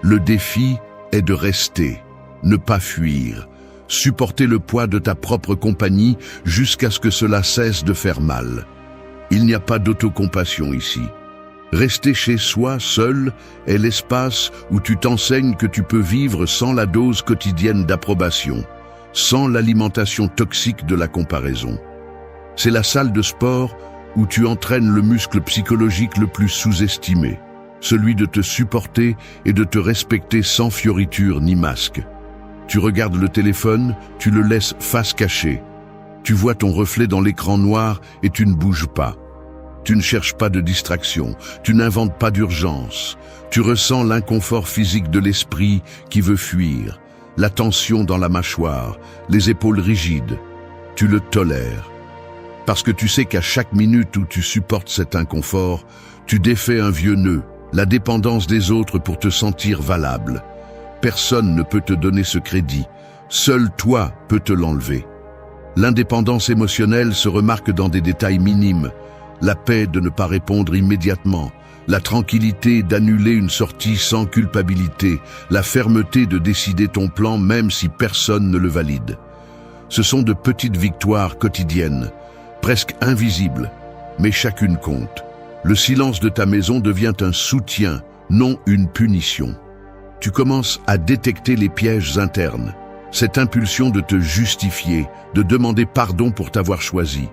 Le défi est de rester, ne pas fuir, supporter le poids de ta propre compagnie jusqu'à ce que cela cesse de faire mal. Il n'y a pas d'autocompassion ici. Rester chez soi, seul, est l'espace où tu t'enseignes que tu peux vivre sans la dose quotidienne d'approbation, sans l'alimentation toxique de la comparaison. C'est la salle de sport où tu entraînes le muscle psychologique le plus sous-estimé, celui de te supporter et de te respecter sans fioriture ni masque. Tu regardes le téléphone, tu le laisses face cachée. Tu vois ton reflet dans l'écran noir et tu ne bouges pas. Tu ne cherches pas de distraction, tu n'inventes pas d'urgence. Tu ressens l'inconfort physique de l'esprit qui veut fuir, la tension dans la mâchoire, les épaules rigides. Tu le tolères. Parce que tu sais qu'à chaque minute où tu supportes cet inconfort, tu défais un vieux nœud, la dépendance des autres pour te sentir valable. Personne ne peut te donner ce crédit, seul toi peux te l'enlever. L'indépendance émotionnelle se remarque dans des détails minimes, la paix de ne pas répondre immédiatement, la tranquillité d'annuler une sortie sans culpabilité, la fermeté de décider ton plan même si personne ne le valide. Ce sont de petites victoires quotidiennes, presque invisibles, mais chacune compte. Le silence de ta maison devient un soutien, non une punition. Tu commences à détecter les pièges internes, cette impulsion de te justifier, de demander pardon pour t'avoir choisi.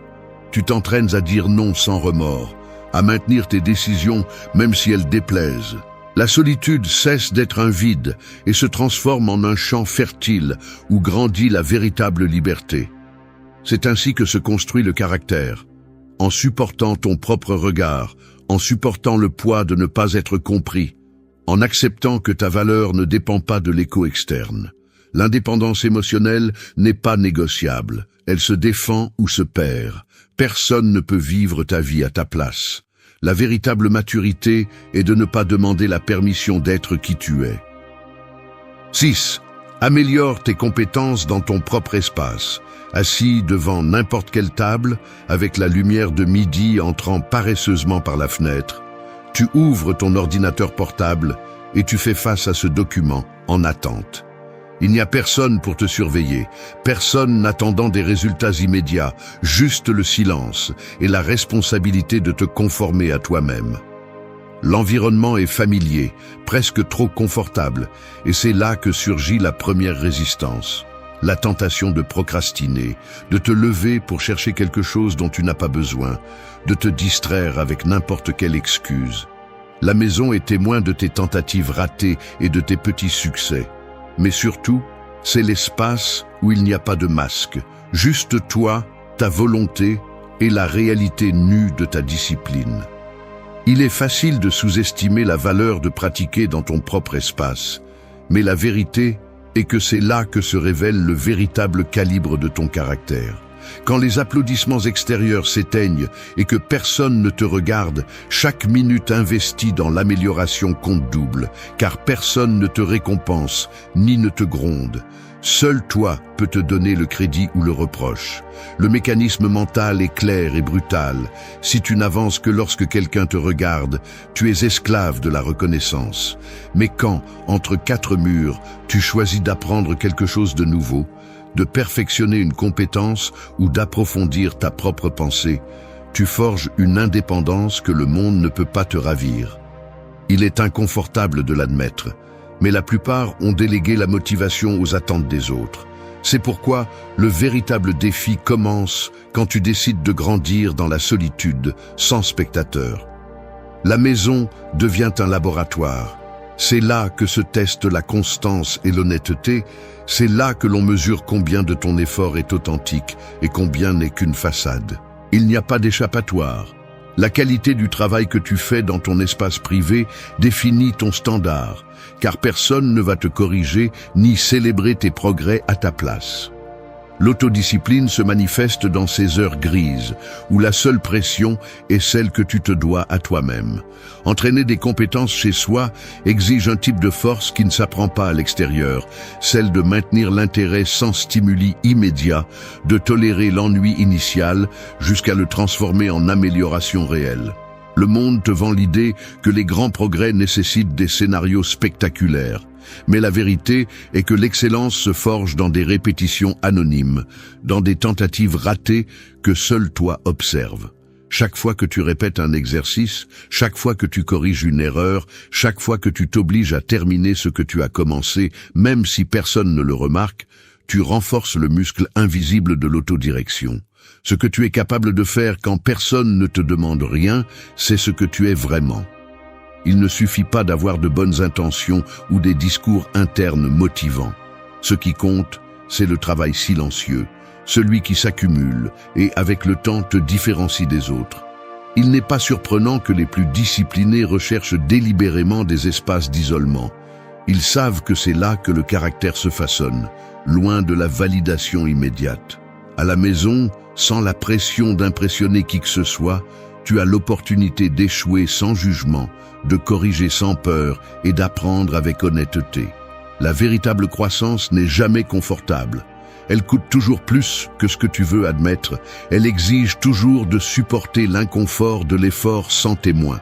Tu t'entraînes à dire non sans remords, à maintenir tes décisions même si elles déplaisent. La solitude cesse d'être un vide et se transforme en un champ fertile où grandit la véritable liberté. C'est ainsi que se construit le caractère, en supportant ton propre regard, en supportant le poids de ne pas être compris, en acceptant que ta valeur ne dépend pas de l'écho externe. L'indépendance émotionnelle n'est pas négociable, elle se défend ou se perd. Personne ne peut vivre ta vie à ta place. La véritable maturité est de ne pas demander la permission d'être qui tu es. 6. Améliore tes compétences dans ton propre espace. Assis devant n'importe quelle table, avec la lumière de midi entrant paresseusement par la fenêtre, tu ouvres ton ordinateur portable et tu fais face à ce document en attente. Il n'y a personne pour te surveiller, personne n'attendant des résultats immédiats, juste le silence et la responsabilité de te conformer à toi-même. L'environnement est familier, presque trop confortable, et c'est là que surgit la première résistance. La tentation de procrastiner, de te lever pour chercher quelque chose dont tu n'as pas besoin, de te distraire avec n'importe quelle excuse. La maison est témoin de tes tentatives ratées et de tes petits succès. Mais surtout, c'est l'espace où il n'y a pas de masque, juste toi, ta volonté et la réalité nue de ta discipline. Il est facile de sous-estimer la valeur de pratiquer dans ton propre espace, mais la vérité est que c'est là que se révèle le véritable calibre de ton caractère. Quand les applaudissements extérieurs s'éteignent et que personne ne te regarde, chaque minute investie dans l'amélioration compte double, car personne ne te récompense ni ne te gronde. Seul toi peut te donner le crédit ou le reproche. Le mécanisme mental est clair et brutal. Si tu n'avances que lorsque quelqu'un te regarde, tu es esclave de la reconnaissance. Mais quand, entre quatre murs, tu choisis d'apprendre quelque chose de nouveau, de perfectionner une compétence ou d'approfondir ta propre pensée, tu forges une indépendance que le monde ne peut pas te ravir. Il est inconfortable de l'admettre, mais la plupart ont délégué la motivation aux attentes des autres. C'est pourquoi le véritable défi commence quand tu décides de grandir dans la solitude, sans spectateurs. La maison devient un laboratoire. C'est là que se testent la constance et l'honnêteté, c'est là que l'on mesure combien de ton effort est authentique et combien n'est qu'une façade. Il n'y a pas d'échappatoire. La qualité du travail que tu fais dans ton espace privé définit ton standard, car personne ne va te corriger ni célébrer tes progrès à ta place. L'autodiscipline se manifeste dans ces heures grises, où la seule pression est celle que tu te dois à toi-même. Entraîner des compétences chez soi exige un type de force qui ne s'apprend pas à l'extérieur, celle de maintenir l'intérêt sans stimuli immédiat, de tolérer l'ennui initial jusqu'à le transformer en amélioration réelle. Le monde te vend l'idée que les grands progrès nécessitent des scénarios spectaculaires. Mais la vérité est que l'excellence se forge dans des répétitions anonymes, dans des tentatives ratées que seul toi observes. Chaque fois que tu répètes un exercice, chaque fois que tu corriges une erreur, chaque fois que tu t'obliges à terminer ce que tu as commencé, même si personne ne le remarque, tu renforces le muscle invisible de l'autodirection. Ce que tu es capable de faire quand personne ne te demande rien, c'est ce que tu es vraiment. Il ne suffit pas d'avoir de bonnes intentions ou des discours internes motivants. Ce qui compte, c'est le travail silencieux, celui qui s'accumule et, avec le temps, te différencie des autres. Il n'est pas surprenant que les plus disciplinés recherchent délibérément des espaces d'isolement. Ils savent que c'est là que le caractère se façonne, loin de la validation immédiate. À la maison, sans la pression d'impressionner qui que ce soit, tu as l'opportunité d'échouer sans jugement, de corriger sans peur et d'apprendre avec honnêteté. La véritable croissance n'est jamais confortable. Elle coûte toujours plus que ce que tu veux admettre. Elle exige toujours de supporter l'inconfort de l'effort sans témoin.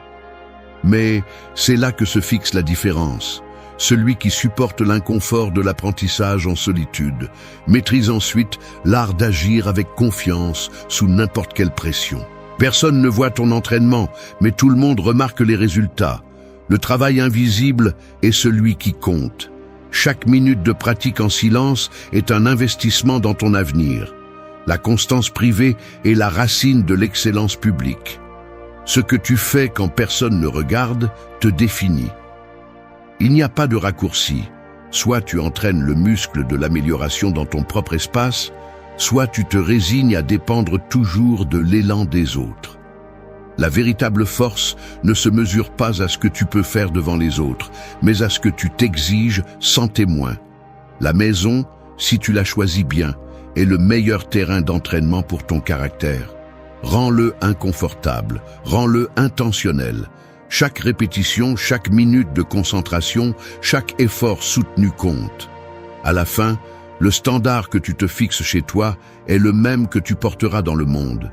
Mais c'est là que se fixe la différence. Celui qui supporte l'inconfort de l'apprentissage en solitude maîtrise ensuite l'art d'agir avec confiance sous n'importe quelle pression. Personne ne voit ton entraînement, mais tout le monde remarque les résultats. Le travail invisible est celui qui compte. Chaque minute de pratique en silence est un investissement dans ton avenir. La constance privée est la racine de l'excellence publique. Ce que tu fais quand personne ne regarde te définit. Il n'y a pas de raccourci. Soit tu entraînes le muscle de l'amélioration dans ton propre espace, soit tu te résignes à dépendre toujours de l'élan des autres. La véritable force ne se mesure pas à ce que tu peux faire devant les autres, mais à ce que tu t'exiges sans témoin. La maison, si tu la choisis bien, est le meilleur terrain d'entraînement pour ton caractère. Rends-le inconfortable, rends-le intentionnel. Chaque répétition, chaque minute de concentration, chaque effort soutenu compte. À la fin, le standard que tu te fixes chez toi est le même que tu porteras dans le monde.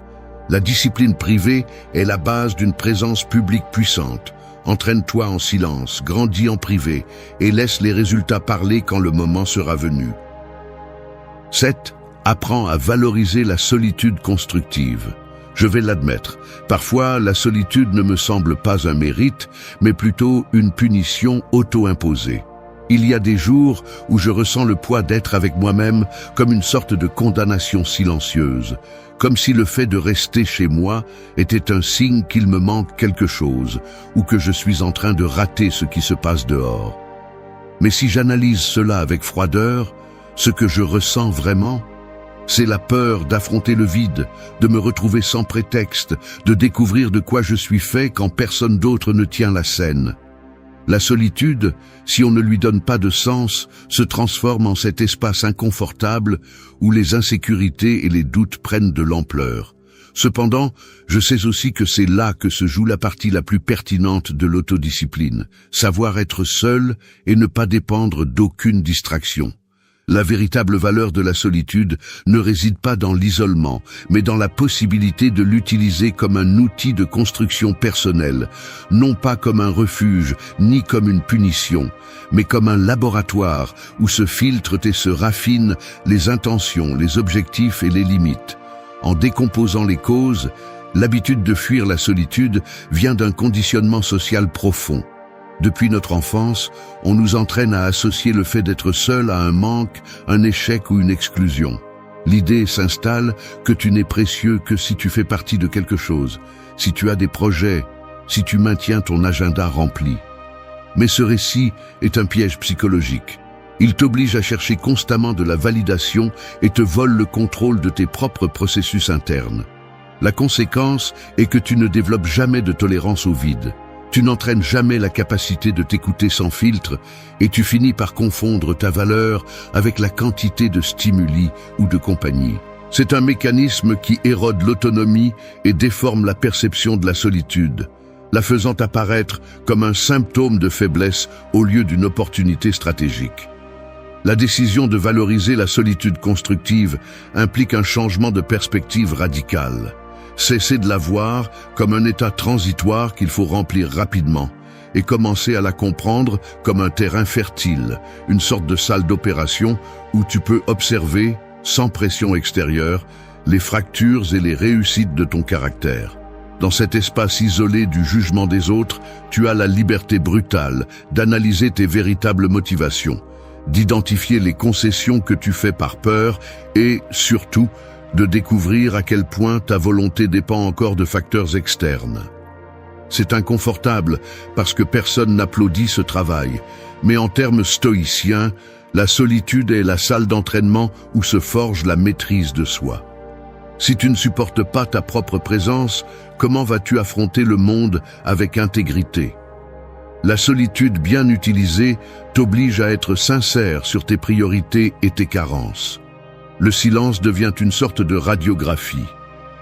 La discipline privée est la base d'une présence publique puissante. Entraîne-toi en silence, grandis en privé et laisse les résultats parler quand le moment sera venu. 7. Apprends à valoriser la solitude constructive. Je vais l'admettre, parfois la solitude ne me semble pas un mérite, mais plutôt une punition auto-imposée. Il y a des jours où je ressens le poids d'être avec moi-même comme une sorte de condamnation silencieuse, comme si le fait de rester chez moi était un signe qu'il me manque quelque chose, ou que je suis en train de rater ce qui se passe dehors. Mais si j'analyse cela avec froideur, ce que je ressens vraiment, c'est la peur d'affronter le vide, de me retrouver sans prétexte, de découvrir de quoi je suis fait quand personne d'autre ne tient la scène. La solitude, si on ne lui donne pas de sens, se transforme en cet espace inconfortable où les insécurités et les doutes prennent de l'ampleur. Cependant, je sais aussi que c'est là que se joue la partie la plus pertinente de l'autodiscipline, savoir être seul et ne pas dépendre d'aucune distraction. La véritable valeur de la solitude ne réside pas dans l'isolement, mais dans la possibilité de l'utiliser comme un outil de construction personnelle, non pas comme un refuge, ni comme une punition, mais comme un laboratoire où se filtrent et se raffinent les intentions, les objectifs et les limites. En décomposant les causes, l'habitude de fuir la solitude vient d'un conditionnement social profond. Depuis notre enfance, on nous entraîne à associer le fait d'être seul à un manque, un échec ou une exclusion. L'idée s'installe que tu n'es précieux que si tu fais partie de quelque chose, si tu as des projets, si tu maintiens ton agenda rempli. Mais ce récit est un piège psychologique. Il t'oblige à chercher constamment de la validation et te vole le contrôle de tes propres processus internes. La conséquence est que tu ne développes jamais de tolérance au vide. Tu n'entraînes jamais la capacité de t'écouter sans filtre et tu finis par confondre ta valeur avec la quantité de stimuli ou de compagnie. C'est un mécanisme qui érode l'autonomie et déforme la perception de la solitude, la faisant apparaître comme un symptôme de faiblesse au lieu d'une opportunité stratégique. La décision de valoriser la solitude constructive implique un changement de perspective radical. Cesser de la voir comme un état transitoire qu'il faut remplir rapidement et commencer à la comprendre comme un terrain fertile, une sorte de salle d'opération où tu peux observer, sans pression extérieure, les fractures et les réussites de ton caractère. Dans cet espace isolé du jugement des autres, tu as la liberté brutale d'analyser tes véritables motivations, d'identifier les concessions que tu fais par peur et, surtout, de découvrir à quel point ta volonté dépend encore de facteurs externes. C'est inconfortable parce que personne n'applaudit ce travail, mais en termes stoïciens, la solitude est la salle d'entraînement où se forge la maîtrise de soi. Si tu ne supportes pas ta propre présence, comment vas-tu affronter le monde avec intégrité? La solitude bien utilisée t'oblige à être sincère sur tes priorités et tes carences. Le silence devient une sorte de radiographie.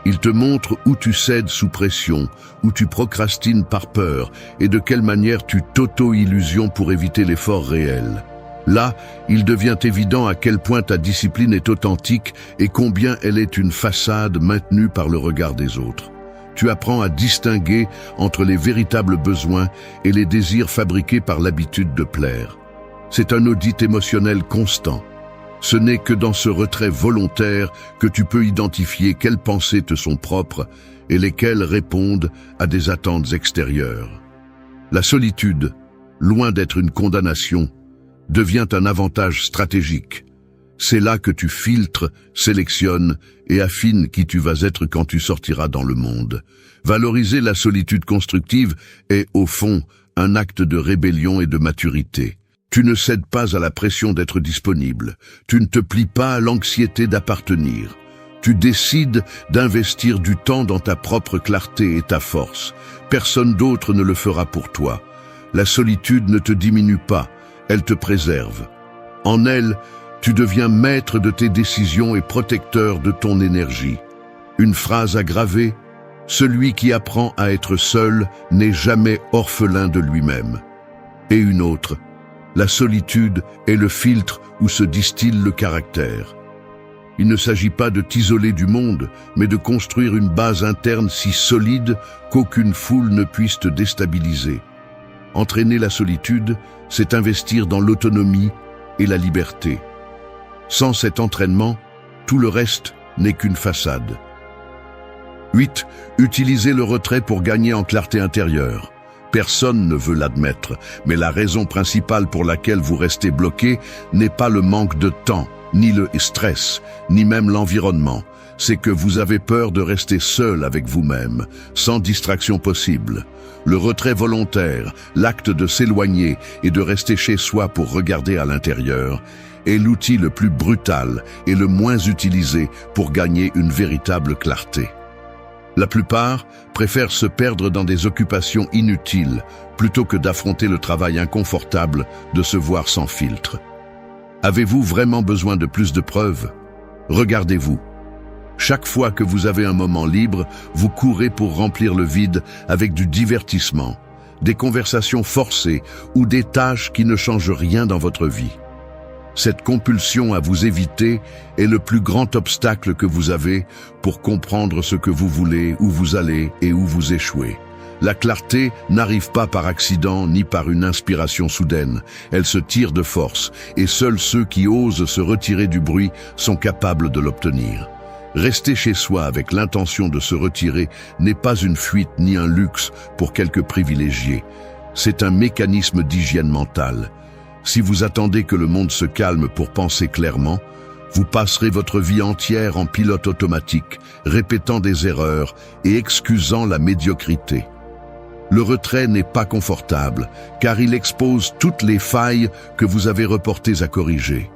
Il te montre où tu cèdes sous pression, où tu procrastines par peur et de quelle manière tu t'auto-illusions pour éviter l'effort réel. Là, il devient évident à quel point ta discipline est authentique et combien elle est une façade maintenue par le regard des autres. Tu apprends à distinguer entre les véritables besoins et les désirs fabriqués par l'habitude de plaire. C'est un audit émotionnel constant. Ce n'est que dans ce retrait volontaire que tu peux identifier quelles pensées te sont propres et lesquelles répondent à des attentes extérieures. La solitude, loin d'être une condamnation, devient un avantage stratégique. C'est là que tu filtres, sélectionnes et affines qui tu vas être quand tu sortiras dans le monde. Valoriser la solitude constructive est, au fond, un acte de rébellion et de maturité. Tu ne cèdes pas à la pression d'être disponible. Tu ne te plies pas à l'anxiété d'appartenir. Tu décides d'investir du temps dans ta propre clarté et ta force. Personne d'autre ne le fera pour toi. La solitude ne te diminue pas, elle te préserve. En elle, tu deviens maître de tes décisions et protecteur de ton énergie. Une phrase à graver: celui qui apprend à être seul n'est jamais orphelin de lui-même. Et une autre: la solitude est le filtre où se distille le caractère. Il ne s'agit pas de t'isoler du monde, mais de construire une base interne si solide qu'aucune foule ne puisse te déstabiliser. Entraîner la solitude, c'est investir dans l'autonomie et la liberté. Sans cet entraînement, tout le reste n'est qu'une façade. 8. Utilisez le retrait pour gagner en clarté intérieure. Personne ne veut l'admettre, mais la raison principale pour laquelle vous restez bloqué n'est pas le manque de temps, ni le stress, ni même l'environnement. C'est que vous avez peur de rester seul avec vous-même, sans distraction possible. Le retrait volontaire, l'acte de s'éloigner et de rester chez soi pour regarder à l'intérieur, est l'outil le plus brutal et le moins utilisé pour gagner une véritable clarté. La plupart préfèrent se perdre dans des occupations inutiles plutôt que d'affronter le travail inconfortable de se voir sans filtre. Avez-vous vraiment besoin de plus de preuves? Regardez-vous. Chaque fois que vous avez un moment libre, vous courez pour remplir le vide avec du divertissement, des conversations forcées ou des tâches qui ne changent rien dans votre vie. Cette compulsion à vous éviter est le plus grand obstacle que vous avez pour comprendre ce que vous voulez, où vous allez et où vous échouez. La clarté n'arrive pas par accident ni par une inspiration soudaine. Elle se tire de force et seuls ceux qui osent se retirer du bruit sont capables de l'obtenir. Rester chez soi avec l'intention de se retirer n'est pas une fuite ni un luxe pour quelques privilégiés. C'est un mécanisme d'hygiène mentale. Si vous attendez que le monde se calme pour penser clairement, vous passerez votre vie entière en pilote automatique, répétant des erreurs et excusant la médiocrité. Le retrait n'est pas confortable, car il expose toutes les failles que vous avez reportées à corriger.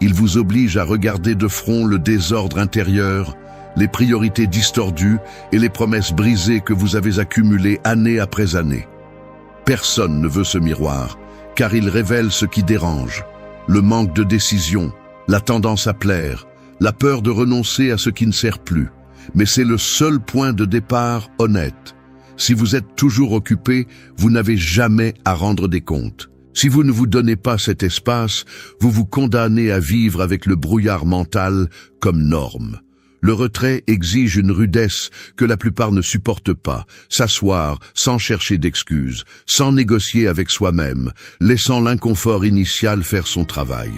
Il vous oblige à regarder de front le désordre intérieur, les priorités distordues et les promesses brisées que vous avez accumulées année après année. Personne ne veut ce miroir, car il révèle ce qui dérange, le manque de décision, la tendance à plaire, la peur de renoncer à ce qui ne sert plus. Mais c'est le seul point de départ honnête. Si vous êtes toujours occupé, vous n'avez jamais à rendre des comptes. Si vous ne vous donnez pas cet espace, vous vous condamnez à vivre avec le brouillard mental comme norme. Le retrait exige une rudesse que la plupart ne supportent pas, s'asseoir sans chercher d'excuses, sans négocier avec soi-même, laissant l'inconfort initial faire son travail.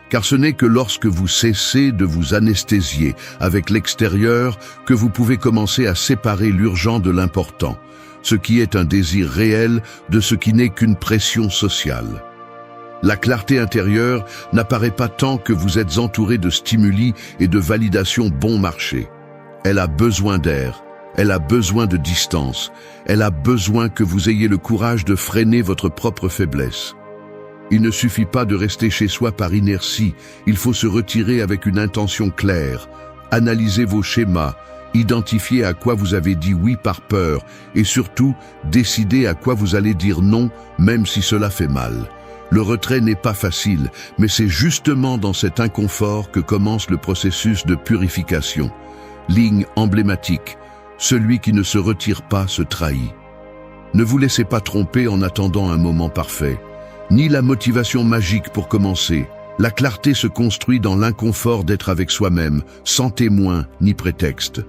Car ce n'est que lorsque vous cessez de vous anesthésier avec l'extérieur que vous pouvez commencer à séparer l'urgent de l'important, ce qui est un désir réel de ce qui n'est qu'une pression sociale. La clarté intérieure n'apparaît pas tant que vous êtes entouré de stimuli et de validation bon marché. Elle a besoin d'air, elle a besoin de distance, elle a besoin que vous ayez le courage de freiner votre propre faiblesse. Il ne suffit pas de rester chez soi par inertie, il faut se retirer avec une intention claire, analyser vos schémas, identifier à quoi vous avez dit oui par peur et surtout décider à quoi vous allez dire non même si cela fait mal. Le retrait n'est pas facile, mais c'est justement dans cet inconfort que commence le processus de purification. Ligne emblématique, celui qui ne se retire pas se trahit. Ne vous laissez pas tromper en attendant un moment parfait, ni la motivation magique pour commencer. La clarté se construit dans l'inconfort d'être avec soi-même, sans témoin ni prétexte.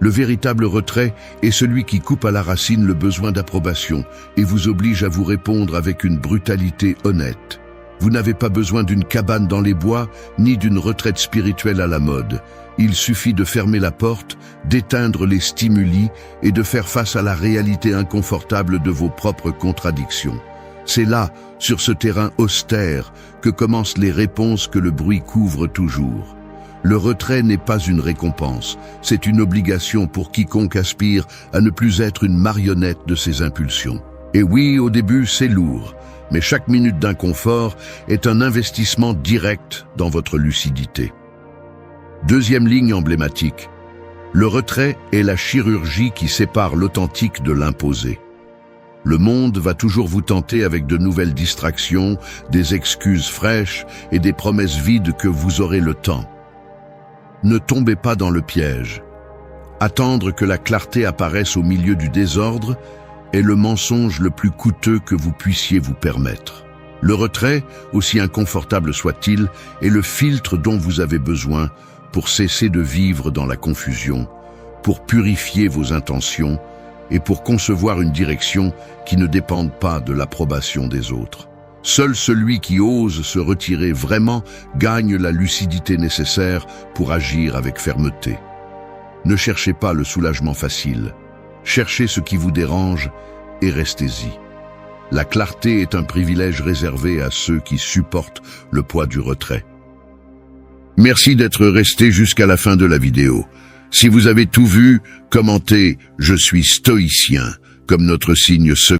Le véritable retrait est celui qui coupe à la racine le besoin d'approbation et vous oblige à vous répondre avec une brutalité honnête. Vous n'avez pas besoin d'une cabane dans les bois, ni d'une retraite spirituelle à la mode. Il suffit de fermer la porte, d'éteindre les stimuli et de faire face à la réalité inconfortable de vos propres contradictions. C'est là, sur ce terrain austère, que commencent les réponses que le bruit couvre toujours. Le retrait n'est pas une récompense, c'est une obligation pour quiconque aspire à ne plus être une marionnette de ses impulsions. Et oui, au début, c'est lourd, mais chaque minute d'inconfort est un investissement direct dans votre lucidité. Deuxième ligne emblématique. Le retrait est la chirurgie qui sépare l'authentique de l'imposé. Le monde va toujours vous tenter avec de nouvelles distractions, des excuses fraîches et des promesses vides que vous aurez le temps. Ne tombez pas dans le piège. Attendre que la clarté apparaisse au milieu du désordre est le mensonge le plus coûteux que vous puissiez vous permettre. Le retrait, aussi inconfortable soit-il, est le filtre dont vous avez besoin pour cesser de vivre dans la confusion, pour purifier vos intentions et pour concevoir une direction qui ne dépende pas de l'approbation des autres. Seul celui qui ose se retirer vraiment gagne la lucidité nécessaire pour agir avec fermeté. Ne cherchez pas le soulagement facile. Cherchez ce qui vous dérange et restez-y. La clarté est un privilège réservé à ceux qui supportent le poids du retrait. Merci d'être resté jusqu'à la fin de la vidéo. Si vous avez tout vu, commentez « Je suis stoïcien » comme notre signe secret.